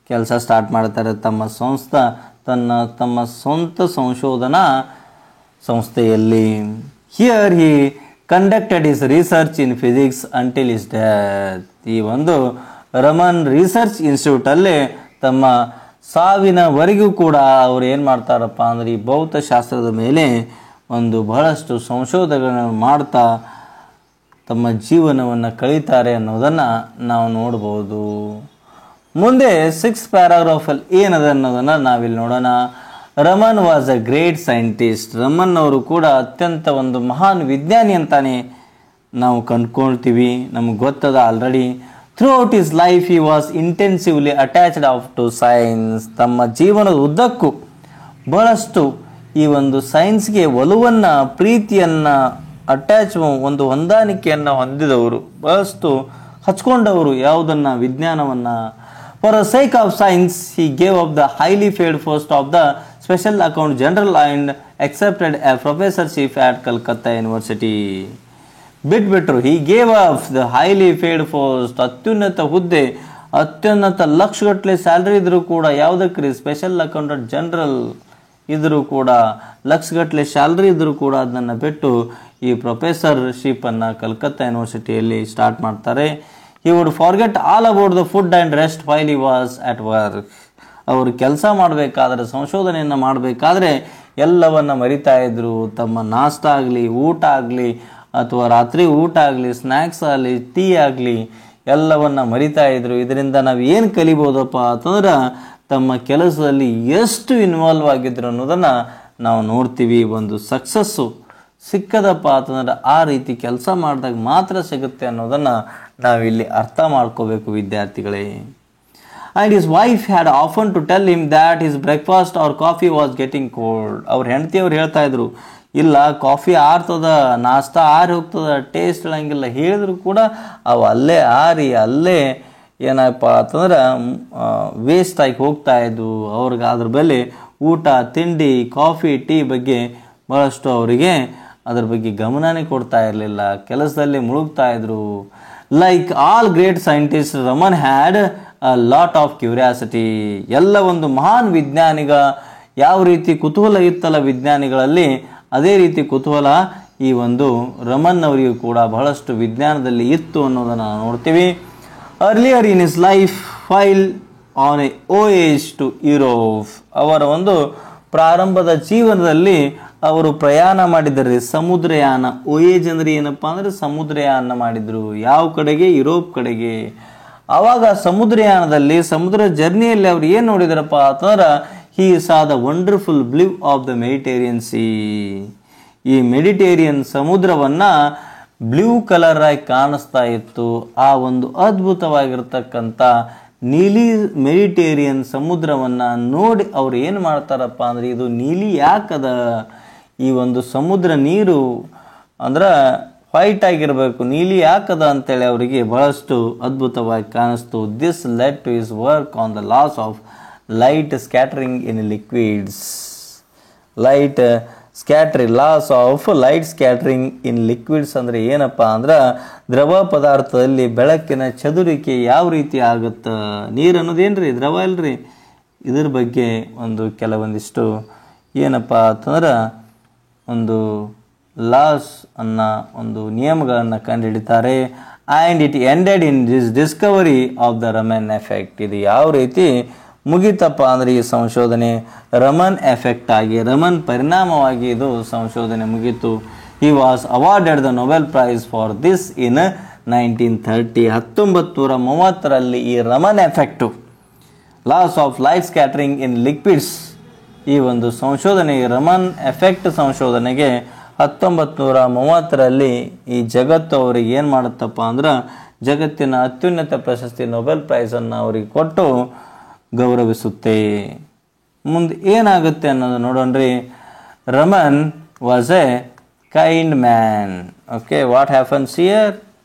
ಕೆಲಸ ಸ್ಟಾರ್ಟ್ ಮಾಡ್ತಾರೆ. ತಮ್ಮ ಸ್ವಂತ ಸಂಶೋಧನಾ ಸಂಸ್ಥೆಯಲ್ಲಿ. Here he conducted his research in physics until his death. ಈ ಒಂದು ರಮನ್ ರಿಸರ್ಚ್ ಇನ್ಸ್ಟಿಟ್ಯೂಟಲ್ಲಿ ತಮ್ಮ ಸಾವಿನವರೆಗೂ ಕೂಡ ಅವ್ರು ಏನು ಮಾಡ್ತಾರಪ್ಪ ಅಂದ್ರೆ ಈ ಭೌತಶಾಸ್ತ್ರದ ಮೇಲೆ ಒಂದು ಬಹಳಷ್ಟು ಸಂಶೋಧನೆಗಳನ್ನು ಮಾಡ್ತಾ ತಮ್ಮ ಜೀವನವನ್ನು ಕಳೀತಾರೆ ಅನ್ನೋದನ್ನು ನಾವು ನೋಡ್ಬೋದು. ಮುಂದೆ 6th ಪ್ಯಾರಾಗ್ರಾಫಲ್ಲಿ ಏನದ ಅನ್ನೋದನ್ನು ನಾವಿಲ್ಲಿ ನೋಡೋಣ. Raman was a great scientist. Raman ಅವರು ಕೂಡ ಅತ್ಯಂತ ಒಂದು ಮಹಾನ್ ವಿಜ್ಞಾನಿ ಅಂತಾನೆ ನಾವು ಕಂಡ್ಕೊಳ್ತೀವಿ, ನಮಗೆ ಗೊತ್ತದ already. Throughout his life he was intensively attached to science. ತಮ್ಮ ಜೀವನದ ಉದ್ದಕ್ಕೂ ಬಹಳಷ್ಟು ಈ ಒಂದು ಸೈನ್ಸ್ಗೆ ಒಲವನ್ನು, ಪ್ರೀತಿಯನ್ನು, ಒಂದು ಹೊಂದಾಣಿಕೆಯನ್ನು ಹೊಂದಿದವರು, ಬಹಳಷ್ಟು ಹಚ್ಕೊಂಡವರು. ಯಾವುದನ್ನು? ವಿಜ್ಞಾನವನ್ನು. For the sake of science he gave up the highly paid post of the special account general and accepted a professorship at Calcutta University. ಬಿಟ್ಬಿಟ್ರು. He gave up the highly paid post, ಅತ್ಯುನ್ನತ ಹುದ್ದೆ, ಅತ್ಯುನ್ನತ ಲಕ್ಷಗಟ್ಟಲೆ salary ಇದ್ರೂ ಕೂಡ, ಯಾವುದಕ್ಕೆ ರೀ, special accountant general ಇದ್ರೂ ಕೂಡ, ಲಕ್ಷಗಟ್ಟಲೆ ಸ್ಯಾಲ್ರಿ ಇದ್ರೂ ಕೂಡ ಅದನ್ನು ಬಿಟ್ಟು ಈ ಪ್ರೊಫೆಸರ್ಶಿಪ್ಪನ್ನು ಕಲ್ಕತ್ತಾ ಯೂನಿವರ್ಸಿಟಿಯಲ್ಲಿ ಸ್ಟಾರ್ಟ್ ಮಾಡ್ತಾರೆ. He would forget all about the food and rest while he was at work. ಅವರು ಕೆಲಸ ಮಾಡಬೇಕಾದ್ರೆ, ಸಂಶೋಧನೆಯನ್ನು ಮಾಡಬೇಕಾದ್ರೆ ಎಲ್ಲವನ್ನು ಮರಿತಾ ಇದ್ರು. ತಮ್ಮ ನಾಷ್ಟ ಆಗಲಿ, ಊಟ ಆಗಲಿ, ಅಥವಾ ರಾತ್ರಿ ಊಟ ಆಗಲಿ, ಸ್ನ್ಯಾಕ್ಸ್ ಆಗಲಿ, ಟೀ ಆಗಲಿ, ಎಲ್ಲವನ್ನು ಮರಿತಾ ಇದ್ರು. ಇದರಿಂದ ನಾವು ಏನು ಕಲಿಬೋದಪ್ಪ ಅಂತಂದ್ರೆ ತಮ್ಮ ಕೆಲಸದಲ್ಲಿ ಎಷ್ಟು ಇನ್ವಾಲ್ವ್ ಆಗಿದ್ರು ಅನ್ನೋದನ್ನು ನಾವು ನೋಡ್ತೀವಿ. ಒಂದು ಸಕ್ಸಸ್ಸು ಸಿಕ್ಕದಪ್ಪ ಅಂತಂದ್ರೆ ಆ ರೀತಿ ಕೆಲಸ ಮಾಡಿದಾಗ ಮಾತ್ರ ಸಿಗುತ್ತೆ ಅನ್ನೋದನ್ನು ನಾವಿಲ್ಲಿ ಅರ್ಥ ಮಾಡ್ಕೋಬೇಕು ವಿದ್ಯಾರ್ಥಿಗಳೇ. And his wife had often to tell him that his breakfast or coffee was getting cold. ಅವ್ರ ಹೆಂಡತಿಯವ್ರು ಹೇಳ್ತಾ ಇದ್ರು, ಇಲ್ಲ ಕಾಫಿ ಆರ್ತದ, ನಾಷ್ಟ ಆರಿ ಹೋಗ್ತದ, ಟೇಸ್ಟ್ ಇಳಂಗಿಲ್ಲ ಹೇಳಿದ್ರು ಕೂಡ ಅವು ಅಲ್ಲೇ ಆರಿ ಅಲ್ಲೇ ಏನಪ್ಪ ಅಂತಂದ್ರೆ ವೇಸ್ಟ್ ಆಗಿ ಹೋಗ್ತಾ ಇದ್ವು. ಅವ್ರಿಗೆ ಅದ್ರ ಬೆಲೆ ಊಟ, ತಿಂಡಿ, ಕಾಫಿ, ಟೀ ಬಗ್ಗೆ ಭಾಳಷ್ಟು ಅವರಿಗೆ ಅದ್ರ ಬಗ್ಗೆ ಗಮನನೇ ಕೊಡ್ತಾ ಇರಲಿಲ್ಲ, ಕೆಲಸದಲ್ಲಿ ಮುಳುಗ್ತಾ ಇದ್ರು. Like all great scientist, Raman had a lot of curiosity. ಎಲ್ಲ ಒಂದು ಮಹಾನ್ ವಿಜ್ಞಾನಿಗ ಯಾವ ರೀತಿ ಕುತೂಹಲ ಇತ್ತಲ್ಲ ವಿಜ್ಞಾನಿಗಳಲ್ಲಿ, ಅದೇ ರೀತಿ ಕುತೂಹಲ ಈ ಒಂದು ರಮನ್ ಅವರಿಗೂ ಕೂಡ ಬಹಳಷ್ಟು ವಿಜ್ಞಾನದಲ್ಲಿ ಇತ್ತು ಅನ್ನೋದನ್ನು ನೋಡ್ತೀವಿ. Earlier in his life while on a voyage to Europe, ಅವರ ಒಂದು ಪ್ರಾರಂಭದ ಜೀವನದಲ್ಲಿ ಅವರು ಪ್ರಯಾಣ ಮಾಡಿದ್ದಾರೆ, ಸಮುದ್ರಯಾನ. ವೋಯೇಜ್ ಅಂದರೆ ಏನಪ್ಪ ಅಂದರೆ ಸಮುದ್ರಯಾನ ಮಾಡಿದರು. ಯಾವ ಕಡೆಗೆ? ಯುರೋಪ್ ಕಡೆಗೆ. ಆವಾಗ ಸಮುದ್ರಯಾನದಲ್ಲಿ, ಸಮುದ್ರ ಜರ್ನಿಯಲ್ಲಿ ಅವ್ರು ಏನು ನೋಡಿದಾರಪ್ಪ ಅಂತಂದ್ರೆ he saw the wonderful blue of the Mediterranean sea. ಈ ಮೆಡಿಟೇರಿಯನ್ ಸಮುದ್ರವನ್ನು ಬ್ಲೂ ಕಲರ್ ಆಗಿ ಕಾಣಿಸ್ತಾ ಇತ್ತು. ಆ ಒಂದು ಅದ್ಭುತವಾಗಿರ್ತಕ್ಕಂಥ ನೀಲಿ ಮೆಡಿಟೇರಿಯನ್ ಸಮುದ್ರವನ್ನು ನೋಡಿ ಅವ್ರು ಏನು ಮಾಡ್ತಾರಪ್ಪ ಅಂದರೆ, ಇದು ನೀಲಿ ಯಾಕದ, ಈ ಒಂದು ಸಮುದ್ರ ನೀರು ಅಂದ್ರೆ ವೈಟ್ ಆಗಿರಬೇಕು, ನೀಲಿ ಯಾಕದ ಅಂತೇಳಿ ಅವರಿಗೆ ಬಹಳಷ್ಟು ಅದ್ಭುತವಾಗಿ ಕಾಣಿಸ್ತು. This led to his work on the laws of light scattering in liquids. Laws of light scattering in liquids ಅಂದರೆ ಏನಪ್ಪ ಅಂದ್ರೆ ದ್ರವ ಪದಾರ್ಥದಲ್ಲಿ ಬೆಳಕಿನ ಚದುರಿಕೆ ಯಾವ ರೀತಿ ಆಗುತ್ತೆ. ನೀರು ಅನ್ನೋದೇನ್ರಿ ದ್ರವ ಅಲ್ರಿ. ಇದ್ರ ಬಗ್ಗೆ ಒಂದು ಕೆಲವೊಂದಿಷ್ಟು ಏನಪ್ಪ ಅಂತಂದ್ರೆ ಒಂದು ಲಾಸ್ ಅನ್ನೋ ಒಂದು ನಿಯಮಗಳನ್ನು ಕಂಡುಹಿಡಿತಾರೆ. And it ended in this discovery of the Raman effect. ಇದು ಯಾವ ರೀತಿ ಮುಗಿತಪ್ಪ ಅಂದರೆ ಈ ಸಂಶೋಧನೆ ರಮನ್ ಎಫೆಕ್ಟ್ ಆಗಿ, ರಮನ್ ಪರಿಣಾಮವಾಗಿ ಇದು ಸಂಶೋಧನೆ ಮುಗೀತು. He was awarded the Nobel prize for this in 1930. 1930ರಲ್ಲಿ ಈ Raman effect, loss of light scattering in liquids, ಈ ಒಂದು ಸಂಶೋಧನೆ, ರಮನ್ ಎಫೆಕ್ಟ್ ಸಂಶೋಧನೆಗೆ 1930ರಲ್ಲಿ ಈ ಜಗತ್ತು ಅವರಿಗೆ ಏನು ಮಾಡುತ್ತಪ್ಪ ಅಂದ್ರೆ ಜಗತ್ತಿನ ಅತ್ಯುನ್ನತ ಪ್ರಶಸ್ತಿ ನೊಬೆಲ್ ಪ್ರೈಸನ್ನು ಅವರಿಗೆ ಕೊಟ್ಟು ಗೌರವಿಸುತ್ತೆ. ಮುಂದೆ ಏನಾಗುತ್ತೆ ಅನ್ನೋದು ನೋಡೋಣ್ರಿ. Raman was a kind man. Okay, what happens here?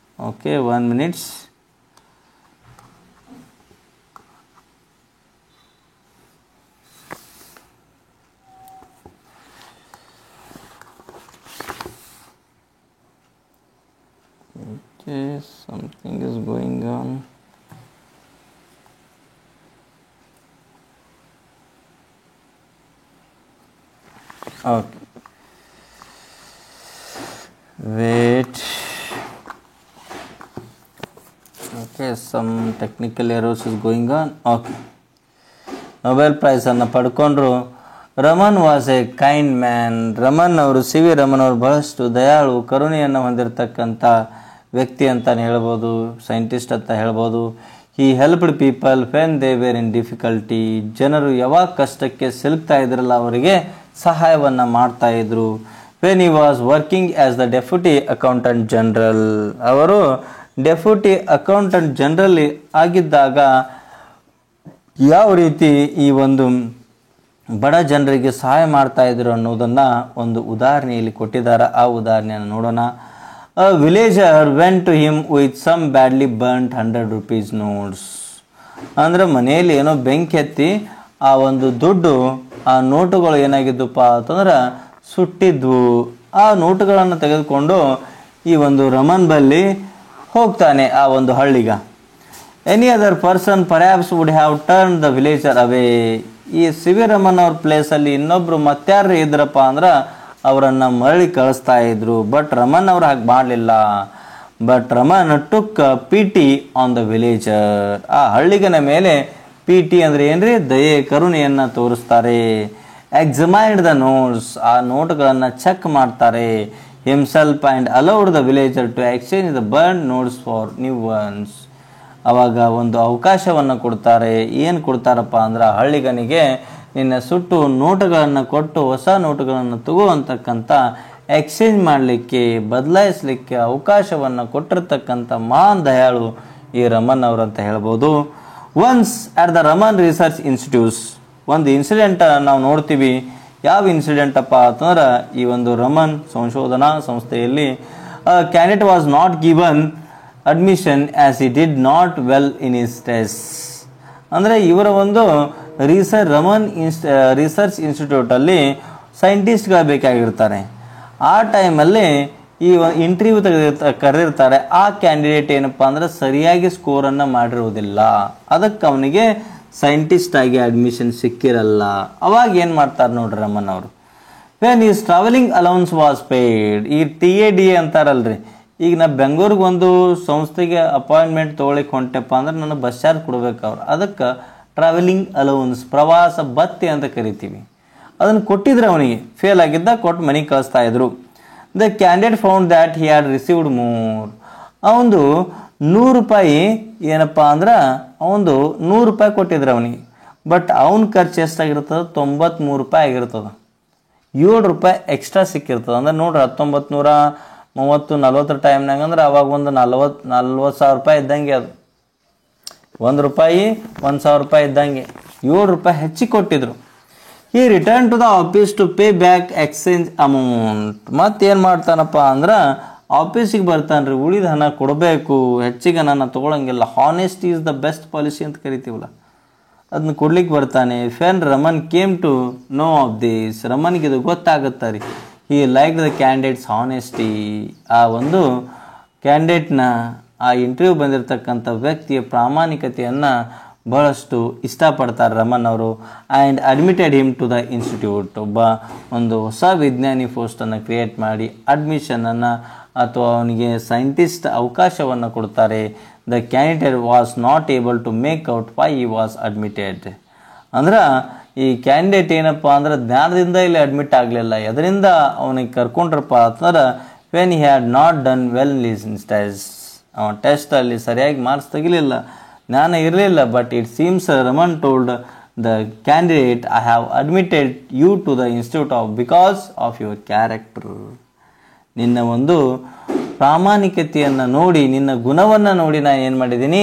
Okay, 1 minute. Okay, something is going on. Okay, wait. Okay, some technical errors is going on. Okay, Nobel ಪ್ರೈಸನ್ನು ಪಡ್ಕೊಂಡ್ರು. Raman was a kind man. Raman ಅವರು, C V Raman ಅವರು ಬಹಳಷ್ಟು ದಯಾಳು, ಕರುಣೆಯನ್ನು ಹೊಂದಿರತಕ್ಕಂಥ ವ್ಯಕ್ತಿ ಅಂತಲೇ ಹೇಳ್ಬೋದು, ಸೈಂಟಿಸ್ಟ್ ಅಂತ ಹೇಳ್ಬೋದು. He helped people when they were in difficulty. ಜನರು ಯಾವಾಗ ಕಷ್ಟಕ್ಕೆ ಸಿಲುಕ್ತಾ ಇದ್ರಲ್ಲ ಅವರಿಗೆ ಸಹಾಯವನ್ನು ಮಾಡ್ತಾ ಇದ್ರು. When he was working as the deputy accountant general. ಅವರು ಡೆಪ್ಯೂಟಿ ಅಕೌಂಟೆಂಟ್ ಜನರಲ್ ಆಗಿದ್ದಾಗ ಯಾವ ರೀತಿ ಈ ಒಂದು ಬಡ ಜನರಿಗೆ ಸಹಾಯ ಮಾಡ್ತಾ ಇದ್ರು ಅನ್ನೋದನ್ನು ಒಂದು ಉದಾಹರಣೆಯಲ್ಲಿ ಕೊಟ್ಟಿದ್ದಾರೆ. ಆ ಉದಾಹರಣೆಯನ್ನು ನೋಡೋಣ. A villager went to him with some badly burnt 100 rupees notes. ಅಂದರೆ ಮನೆಯಲ್ಲಿ ಏನೋ ಬೆಂಕಿ ಹತ್ತಿ ಆ ಒಂದು ದುಡ್ಡು, ಆ ನೋಟುಗಳು ಏನಾಗಿದ್ದಪ್ಪ ಅಂತಂದ್ರೆ ಸುಟ್ಟಿದ್ವು. ಆ ನೋಟುಗಳನ್ನು ತೆಗೆದುಕೊಂಡು ಈ ಒಂದು ರಮನ್ ಬಲ್ಲಿ ಹೋಗ್ತಾನೆ ಆ ಒಂದು ಹಳ್ಳಿಗ. Any other person perhaps would have turn the villager away. ಈ ಸಿ ವಿ ರಮನ್ ಅವ್ರ ಪ್ಲೇಸಲ್ಲಿ ಇನ್ನೊಬ್ರು ಮತ್ತಾರು ಇದ್ರಪ್ಪ ಅಂದ್ರೆ ಅವರನ್ನು ಮರಳಿ ಕಳಿಸ್ತಾ ಇದ್ರು. ಬಟ್ ರಮನ್ ಅವ್ರು ಹಾಗೆ ಮಾಡಲಿಲ್ಲ. But Raman took P T on the villager. ಆ ಹಳ್ಳಿಗನ ಮೇಲೆ ಪಿ ಟಿ ಅಂದರೆ ಏನ್ರಿ, ದಯೆ ಕರುಣೆಯನ್ನು ತೋರಿಸ್ತಾರೆ. ಎಕ್ಸಾಮೈನ್ಡ್ ದ ನೋಟ್ಸ್, ಆ ನೋಟ್ಗಳನ್ನು ಚೆಕ್ ಮಾಡ್ತಾರೆ. Himself and allowed the villager to exchange the burn notes for new ones. ಅವಾಗ ಒಂದು ಅವಕಾಶವನ್ನು ಕೊಡ್ತಾರೆ. ಏನು ಕೊಡ್ತಾರಪ್ಪ ಅಂದ್ರೆ ಹಳ್ಳಿಗನಿಗೆ ನಿನ್ನ ಸುಟ್ಟು ನೋಟುಗಳನ್ನು ಕೊಟ್ಟು ಹೊಸ ನೋಟುಗಳನ್ನು ತಗೋವಂತಕ್ಕಂಥ ಎಕ್ಸ್ಚೇಂಜ್ ಮಾಡಲಿಕ್ಕೆ, ಬದಲಾಯಿಸಲಿಕ್ಕೆ ಅವಕಾಶವನ್ನು ಕೊಟ್ಟಿರ್ತಕ್ಕಂಥ ಮಹಾನ್ ದಯಾಳು ಈ ರಮನ್ ಅವರು ಅಂತ ಹೇಳ್ಬೋದು. Once at the Raman research institutes ಒಂದು ಇನ್ಸಿಡೆಂಟ್ ನಾವು ನೋಡ್ತೀವಿ. ಯಾವ ಇನ್ಸಿಡೆಂಟಪ್ಪ ಅಂತಂದ್ರೆ ಈ ಒಂದು ರಮನ್ ಸಂಶೋಧನಾ ಸಂಸ್ಥೆಯಲ್ಲಿ candidate was not given admission as E did not well in his test. ಅಂದರೆ ಇವರ ಒಂದು ರಮನ್ ರಿಸರ್ಚ್ ಇನ್ಸ್ಟಿಟ್ಯೂಟಲ್ಲಿ ಸೈಂಟಿಸ್ಟ್ಗಳು ಬೇಕಾಗಿರ್ತಾರೆ. ಆ ಟೈಮಲ್ಲಿ ಈ ಇಂಟರ್ವ್ಯೂ ಕರೆದಿರ್ತಾರೆ. ಆ ಕ್ಯಾಂಡಿಡೇಟ್ ಏನಪ್ಪ ಅಂದ್ರೆ ಸರಿಯಾಗಿ ಸ್ಕೋರನ್ನು ಮಾಡಿರುವುದಿಲ್ಲ, ಅದಕ್ಕೆ ಅವನಿಗೆ ಸೈಂಟಿಸ್ಟ್ ಆಗಿ ಅಡ್ಮಿಷನ್ ಸಿಕ್ಕಿರಲ್ಲ. ಅವಾಗ ಏನು ಮಾಡ್ತಾರೆ ನೋಡ್ರಿ ರಮನ್ ಅವರು, when is travelling allowance was paid. ಈ TAD ಅಂತಾರಲ್ರಿ, ಈಗ ನಾ ಬೆಂಗಳೂರಿಗೆ ಒಂದು ಸಂಸ್ಥೆಗೆ ಅಪಾಯಿಂಟ್ಮೆಂಟ್ ತೊಗೊಳಿಕ್ಕೆ ಹೊಂಟೆಪ್ಪ ಅಂದ್ರೆ ನನಗೆ ಬಸ್ ಚಾರ್ಜ್ ಕೊಡ್ಬೇಕು ಅವ್ರು. ಅದಕ್ಕೆ ಟ್ರಾವೆಲಿಂಗ್ ಅಲೌನ್ಸ್, ಪ್ರವಾಸ ಭತ್ಯೆ ಅಂತ ಕರಿತೀವಿ, ಅದನ್ನು ಕೊಟ್ಟಿದ್ರೆ ಅವನಿಗೆ ಫೇಲ್ ಆಗಿದ್ದ ಕೊಟ್ಟು ಮನೆಗೆ ಕಳಿಸ್ತಾ ಇದ್ರು. The candidate found that he had received more. ಅವನು 100 ರೂಪಾಯಿ ಏನಪ್ಪ ಅಂದ್ರೆ ಅವನು 100 ರೂಪಾಯಿ ಕೊಟ್ಟಿದ್ರೆ ಅವನಿಗೆ. ಬಟ್ ಅವನ ಖರ್ಚು ಎಷ್ಟಾಗಿರ್ತದೆ, 93 ರೂಪಾಯಿ ಆಗಿರ್ತದೆ. 7 ರೂಪಾಯಿ ಎಕ್ಸ್ಟ್ರಾ ಸಿಕ್ಕಿರ್ತದೆ. ಅಂದ್ರೆ ನೋಡ್ರಿ 1930-40 ಟೈಮ್ನಾಗ ಅಂದ್ರೆ ಅವಾಗ ಒಂದು 40 ಸಾವಿರ ರೂಪಾಯಿ ಇದ್ದಂಗೆ. ಅದು 1 ರೂಪಾಯಿ 1,000 ರೂಪಾಯಿ ಇದ್ದಂಗೆ. 7 ರೂಪಾಯಿ ಹೆಚ್ಚಿಗೆ ಕೊಟ್ಟಿದ್ರು. ಈ return to the office to pay back exchange amount. ಮತ್ತೇನು ಮಾಡ್ತಾನಪ್ಪ ಅಂದ್ರೆ ಆಫೀಸಿಗೆ ಬರ್ತಾನೆ ರೀ, ಉಳಿದ ಹಣ ಕೊಡಬೇಕು, ಹೆಚ್ಚಿಗೆ ಹಣ ತೊಗೊಳಂಗಿಲ್ಲ. Honesty is the best policy ಅಂತ ಕರಿತೀವಲ್ಲ, ಅದನ್ನ ಕೊಡ್ಲಿಕ್ಕೆ ಬರ್ತಾನೆ. When Raman came to know of this. ರಮನ್ಗೆ ಇದು ಗೊತ್ತಾಗುತ್ತೆ ರೀ. ಈ ಲೈಕ್ ದ ಕ್ಯಾಂಡಿಡೇಟ್ಸ್ ಹಾನೆಸ್ಟಿ. ಆ ಒಂದು ಕ್ಯಾಂಡಿಡೇಟ್ನ, ಆ ಇಂಟರ್ವ್ಯೂ ಬಂದಿರತಕ್ಕಂಥ ವ್ಯಕ್ತಿಯ ಪ್ರಾಮಾಣಿಕತೆಯನ್ನು ಬಹಳಷ್ಟು ಇಷ್ಟಪಡ್ತಾರೆ ರಮನ್ ಅವರು. And admitted him to the institute. ಒಂದು ಹೊಸ ವಿಜ್ಞಾನಿ ಪೋಸ್ಟನ್ನು ಕ್ರಿಯೇಟ್ ಮಾಡಿ ಅಡ್ಮಿಷನನ್ನು ಅಥವಾ ಅವನಿಗೆ ಸೈಂಟಿಸ್ಟ್ ಅವಕಾಶವನ್ನು ಕೊಡ್ತಾರೆ. The candidate was not able to make out why he was admitted. ಅಂದ್ರೆ ಈ ಕ್ಯಾಂಡಿಡೇಟ್ ಏನಪ್ಪ ಅಂದ್ರೆ ಜ್ಞಾನದಿಂದ ಇಲ್ಲಿ ಅಡ್ಮಿಟ್ ಆಗಲಿಲ್ಲ. ಎದರಿಂದ ಅವನಿಗೆ ಕರ್ಕೊಂಡ್ರಪ್ಪ ಅಂತಂದ್ರೆ when he had not done well in test. ಅವನ ಟೆಸ್ಟಲ್ಲಿ ಸರಿಯಾಗಿ ಮಾರ್ಕ್ಸ್ ತೆಗಿಲಿಲ್ಲ, ಜ್ಞಾನ ಇರಲಿಲ್ಲ. But it seems Raman told the candidate, I have admitted you to the institute because of your character. ನಿನ್ನ ಒಂದು ಪ್ರಾಮಾಣಿಕತೆಯನ್ನು ನೋಡಿ, ನಿನ್ನ ಗುಣವನ್ನು ನೋಡಿ ನಾನು ಏನು ಮಾಡಿದ್ದೀನಿ,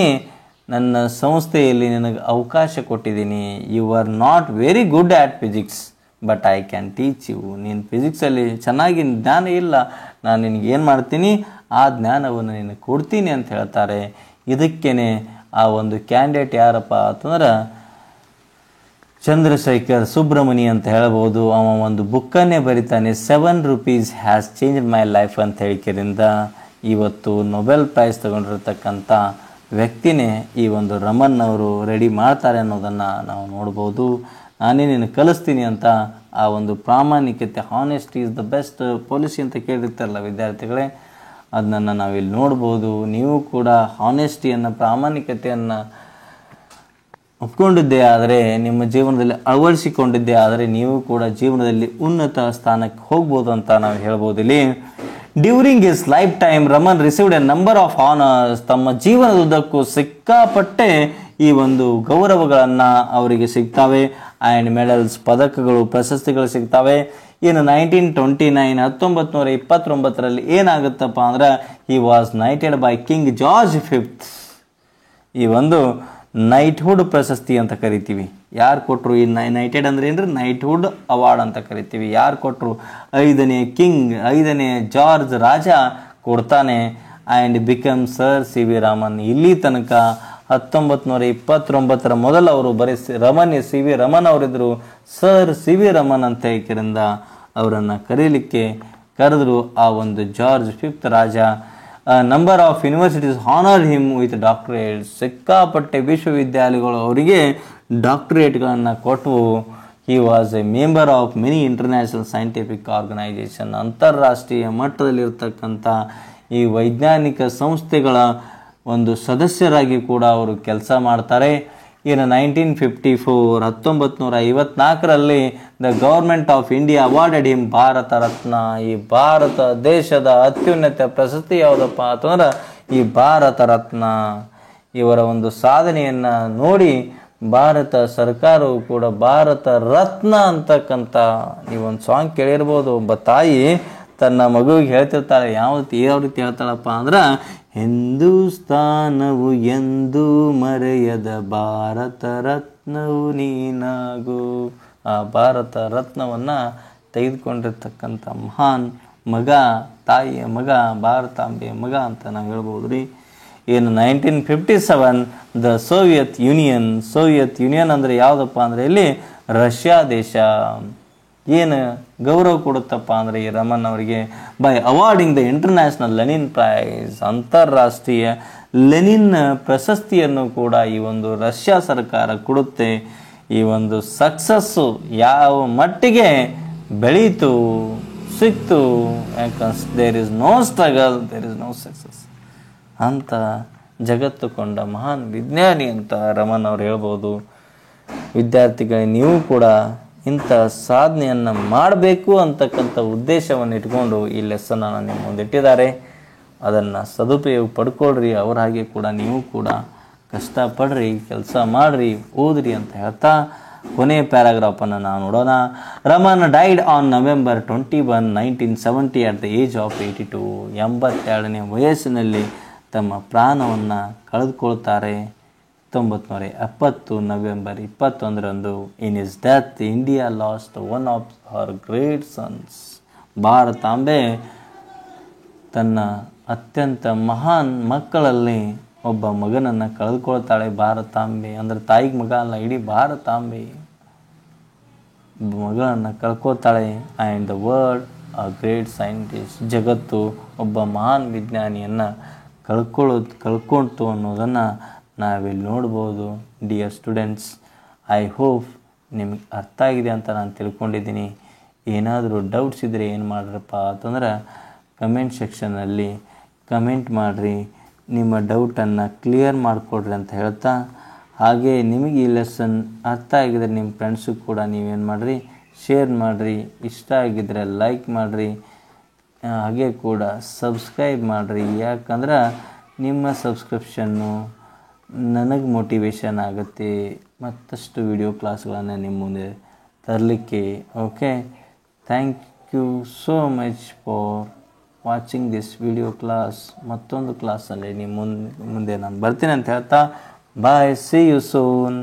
ನನ್ನ ಸಂಸ್ಥೆಯಲ್ಲಿ ನಿನಗೆ ಅವಕಾಶ ಕೊಟ್ಟಿದ್ದೀನಿ. You are not very good at physics but I can teach you. ನೀನು ಫಿಸಿಕ್ಸಲ್ಲಿ ಚೆನ್ನಾಗಿ ಜ್ಞಾನ ಇಲ್ಲ, ನಾನು ನಿನಗೆ ಏನು ಮಾಡ್ತೀನಿ, ಆ ಜ್ಞಾನವನ್ನು ನಿನಗೆ ಕೊಡ್ತೀನಿ ಅಂತ ಹೇಳ್ತಾರೆ. ಇದಕ್ಕೇ ಆ ಒಂದು ಕ್ಯಾಂಡಿಡೇಟ್ ಯಾರಪ್ಪ ಅಂತಂದ್ರೆ ಚಂದ್ರಶೇಖರ್ ಸುಬ್ರಮಣಿ ಅಂತ ಹೇಳ್ಬೋದು. ಅವ ಒಂದು ಬುಕ್ಕನ್ನೇ ಬರಿತಾನೆ, 7 rupees has changed my life ಅಂತ ಹೇಳಿಕೆರಿಂದ ಇವತ್ತು ನೊಬೆಲ್ ಪ್ರೈಸ್ ತಗೊಂಡಿರ್ತಕ್ಕಂಥ ವ್ಯಕ್ತಿನೇ ಈ ಒಂದು ರಮನ್ ಅವರು ರೆಡಿ ಮಾಡ್ತಾರೆ ಅನ್ನೋದನ್ನು ನಾವು ನೋಡ್ಬೋದು. ನಾನೇ ನಿನ್ನ ಕಲಿಸ್ತೀನಿ ಅಂತ ಆ ಒಂದು ಪ್ರಾಮಾಣಿಕತೆ, honesty is the best policy ಅಂತ ಕೇಳಿರ್ತಾರಲ್ಲ ವಿದ್ಯಾರ್ಥಿಗಳೇ, ಅದನ್ನು ನಾವಿಲ್ಲಿ ನೋಡ್ಬೋದು. ನೀವು ಕೂಡ ಹಾನೆಸ್ಟಿಯನ್ನು, ಪ್ರಾಮಾಣಿಕತೆಯನ್ನು ಒಪ್ಕೊಂಡಿದ್ದೇ ಆದರೆ, ನಿಮ್ಮ ಜೀವನದಲ್ಲಿ ಅಳವಡಿಸಿಕೊಂಡಿದ್ದೇ ಆದರೆ ನೀವು ಕೂಡ ಜೀವನದಲ್ಲಿ ಉನ್ನತ ಸ್ಥಾನಕ್ಕೆ ಹೋಗ್ಬೋದು ಅಂತ ನಾವು ಹೇಳ್ಬೋದು. ಇಲ್ಲಿ during his life time Raman received A number of honours. ತಮ್ಮ ಜೀವನದುದ್ದಕ್ಕೂ ಸಿಕ್ಕಾಪಟ್ಟೆ ಈ ಒಂದು ಗೌರವಗಳನ್ನು ಅವರಿಗೆ ಸಿಗ್ತವೆ. ಆ್ಯಂಡ್ ಮೆಡಲ್ಸ್, ಪದಕಗಳು, ಪ್ರಶಸ್ತಿಗಳು ಸಿಗ್ತವೆ. ಇನ್ನು 1929 ಏನಾಗುತ್ತಪ್ಪ ಅಂದ್ರೆ ಈ was ನೈಟೆಡ್ by king George V. ಈ ಒಂದು ನೈಟ್ಹುಡ್ ಪ್ರಶಸ್ತಿ ಅಂತ ಕರಿತೀವಿ. ಯಾರು ಕೊಟ್ಟರು ಈ ನೈಟೆಡ್ ಅಂದ್ರೆ ಏನ್ರಿ, ನೈಟ್ಹುಡ್ ಅವಾರ್ಡ್ ಅಂತ ಕರಿತೀವಿ. ಯಾರು ಕೊಟ್ಟರು, 5ನೇ ಕಿಂಗ್, 5ನೇ ಜಾರ್ಜ್ ರಾಜ ಕೊಡ್ತಾನೆ. And become Sir C V Raman. ಇಲ್ಲಿ ತನಕ 1929 ಮೊದಲು ಅವರು ಬರೀ ಸಿ ವಿ ರಮನ್ ಅವರಿದ್ರು. ಸರ್ ಸಿ ವಿ ರಮನ್ ಅಂತ ಹೇಳಿದ್ದರಿಂದ ಅವರನ್ನು ಕರೀಲಿಕ್ಕೆ ಕರೆದ್ರು ಆ ಒಂದು ಜಾರ್ಜ್ V ರಾಜ. Number of universities honour him with doctorate. ಸಿಕ್ಕಾಪಟ್ಟೆ ವಿಶ್ವವಿದ್ಯಾಲಯಗಳು ಅವರಿಗೆ ಡಾಕ್ಟರೇಟ್ಗಳನ್ನು ಕೊಟ್ಟವು. He was a member of many international scientific organisation. ಅಂತಾರಾಷ್ಟ್ರೀಯ ಮಟ್ಟದಲ್ಲಿರ್ತಕ್ಕಂಥ ಈ ವೈಜ್ಞಾನಿಕ ಸಂಸ್ಥೆಗಳ ಒಂದು ಸದಸ್ಯರಾಗಿ ಕೂಡ ಅವರು ಕೆಲಸ ಮಾಡ್ತಾರೆ. ಇನ್ನು 1954 1954ರಲ್ಲಿ the government of India awarded him Bharat Ratna. ಈ ಭಾರತ ದೇಶದ ಅತ್ಯುನ್ನತ ಪ್ರಶಸ್ತಿ ಯಾವುದಪ್ಪ ಅಂತಂದ್ರೆ ಈ ಭಾರತ ರತ್ನ. ಇವರ ಒಂದು ಸಾಧನೆಯನ್ನು ನೋಡಿ ಭಾರತ ಸರ್ಕಾರವು ಕೂಡ ಭಾರತ ರತ್ನ ಅಂತಕ್ಕಂಥ ನೀವೊಂದು ಸಾಂಗ್ ಕೇಳಿರ್ಬೋದು. ಒಬ್ಬ ತಾಯಿ ತನ್ನ ಮಗುವಿಗೆ ಹೇಳ್ತಿರ್ತಾಳೆ. ಯಾವ ರೀತಿ ಹೇಳ್ತಾಳಪ್ಪ ಅಂದ್ರೆ, ಹಿಂದೂಸ್ತಾನವು ಎಂದೂ ಮರೆಯದ ಭಾರತ ರತ್ನವು ನೀನಾಗು. ಆ ಭಾರತ ರತ್ನವನ್ನು ತೆಗೆದುಕೊಂಡಿರ್ತಕ್ಕಂಥ ಮಹಾನ್ ಮಗ, ತಾಯಿಯ ಮಗ, ಭಾರತಾಂಬೆಯ ಮಗ ಅಂತ ನಾವು ಹೇಳ್ಬೋದು ರೀ. ಇನ್ನು 1957 ದ ಸೋವಿಯತ್ ಯೂನಿಯನ್ ಅಂದರೆ ಯಾವುದಪ್ಪ ಅಂದರೆ ಇಲ್ಲಿ ರಷ್ಯಾ ದೇಶ ಏನು ಗೌರವ ಕೊಡುತ್ತಪ್ಪ ಅಂದರೆ ಈ ರಮನ್ ಅವರಿಗೆ by awarding the international Lenin prize. ಅಂತಾರಾಷ್ಟ್ರೀಯ ಲೆನಿನ್ ಪ್ರಶಸ್ತಿಯನ್ನು ಕೂಡ ಈ ಒಂದು ರಷ್ಯಾ ಸರ್ಕಾರ ಕೊಡುತ್ತೆ. ಈ ಒಂದು ಸಕ್ಸಸ್ಸು ಯಾವ ಮಟ್ಟಿಗೆ ಬೆಳೀತು ಸಿಕ್ತು, ಯಾಕಂದ್ರೆ there is no struggle there is no success ಅಂತ ಜಗತ್ತು ಕೊಂಡ ಮಹಾನ್ ವಿಜ್ಞಾನಿ ಅಂತ ರಮನ್ ಅವ್ರು ಹೇಳ್ಬೋದು. ವಿದ್ಯಾರ್ಥಿಗಳೇ, ನೀವು ಕೂಡ ಇಂಥ ಸಾಧನೆಯನ್ನು ಮಾಡಬೇಕು ಅಂತಕ್ಕಂಥ ಉದ್ದೇಶವನ್ನು ಇಟ್ಕೊಂಡು ಈ ಲೆಸನನ್ನು ನಿಮ್ಮ ಮುಂದೆ ಇಟ್ಟಿದ್ದಾರೆ. ಅದನ್ನು ಸದುಪಯೋಗ ಪಡ್ಕೊಳ್ರಿ. ಅವ್ರ ಹಾಗೆ ಕೂಡ ನೀವು ಕೂಡ ಕಷ್ಟಪಡ್ರಿ, ಕೆಲಸ ಮಾಡಿರಿ, ಓದ್ರಿ ಅಂತ ಹೇಳ್ತಾ ಕೊನೆಯ ಪ್ಯಾರಾಗ್ರಾಫನ್ನು ನಾವು ನೋಡೋಣ. Raman died on November 21, 1970 at the age of 82. 82ನೇ ವಯಸ್ಸಿನಲ್ಲಿ ತಮ್ಮ ಪ್ರಾಣವನ್ನು ಕಳೆದುಕೊಳ್ತಾರೆ. 1970 ನವೆಂಬರ್ 21ರಂದು in his death India lost one of her great sons. ಭಾರತಾಂಬೆ ತನ್ನ ಅತ್ಯಂತ ಮಹಾನ್ ಮಕ್ಕಳಲ್ಲಿ ಒಬ್ಬ ಮಗನನ್ನು ಕಳೆದುಕೊಳ್ತಾಳೆ. ಭಾರತಾಂಬೆ ಅಂದರೆ ತಾಯಿಗೆ ಮಗ ಅಲ್ಲ, ಇಡೀ ಭಾರತಾಂಬೆ ಮಗಳನ್ನು ಕಳ್ಕೊಳ್ತಾಳೆ. And the world a great scientist. ಜಗತ್ತು ಒಬ್ಬ ಮಹಾನ್ ವಿಜ್ಞಾನಿಯನ್ನು ಕಳ್ಕೊಳ್ತು ಅನ್ನೋದನ್ನು ನಾವಿಲ್ಲಿ ನೋಡ್ಬೋದು. ಡಿಯರ್ ಸ್ಟೂಡೆಂಟ್ಸ್, ಐ ಹೋಪ್ ನಿಮಗೆ ಅರ್ಥ ಆಗಿದೆ ಅಂತ ನಾನು ತಿಳ್ಕೊಂಡಿದ್ದೀನಿ. ಏನಾದರೂ ಡೌಟ್ಸ್ ಇದ್ದರೆ ಏನು ಮಾಡ್ರಪ್ಪ ಅಂತಂದ್ರೆ ಕಮೆಂಟ್ ಸೆಕ್ಷನ್ನಲ್ಲಿ ಕಮೆಂಟ್ ಮಾಡಿರಿ, ನಿಮ್ಮ ಡೌಟನ್ನು ಕ್ಲಿಯರ್ ಮಾಡಿಕೊಡ್ರಿ ಅಂತ ಹೇಳ್ತಾ, ಹಾಗೆ ನಿಮಗೆ ಈ ಲೆಸನ್ ಅರ್ಥ ಆಗಿದ್ರೆ ನಿಮ್ಮ ಫ್ರೆಂಡ್ಸಿಗೆ ಕೂಡ ನೀವೇನು ಮಾಡಿರಿ, ಶೇರ್ ಮಾಡಿರಿ. ಇಷ್ಟ ಆಗಿದ್ದರೆ ಲೈಕ್ ಮಾಡಿರಿ, ಹಾಗೆ ಕೂಡ ಸಬ್ಸ್ಕ್ರೈಬ್ ಮಾಡಿರಿ. ಯಾಕಂದ್ರೆ ನಿಮ್ಮ ಸಬ್ಸ್ಕ್ರಿಪ್ಷನ್ನು ನನಗೆ ಮೋಟಿವೇಶನ್ ಆಗುತ್ತೆ ಮತ್ತಷ್ಟು ವಿಡಿಯೋ ಕ್ಲಾಸ್ಗಳನ್ನು ನಿಮ್ಮ ಮುಂದೆ ತರಲಿಕ್ಕೆ. Okay, thank you so much for watching this video class. ಮತ್ತೊಂದು ಕ್ಲಾಸಲ್ಲಿ ನಿಮ್ಮ ಮುಂದೆ ನಾನು ಬರ್ತೀನಿ ಅಂತ ಹೇಳ್ತಾ ಬಾಯ್, ಸಿ ಯು ಸೂನ್.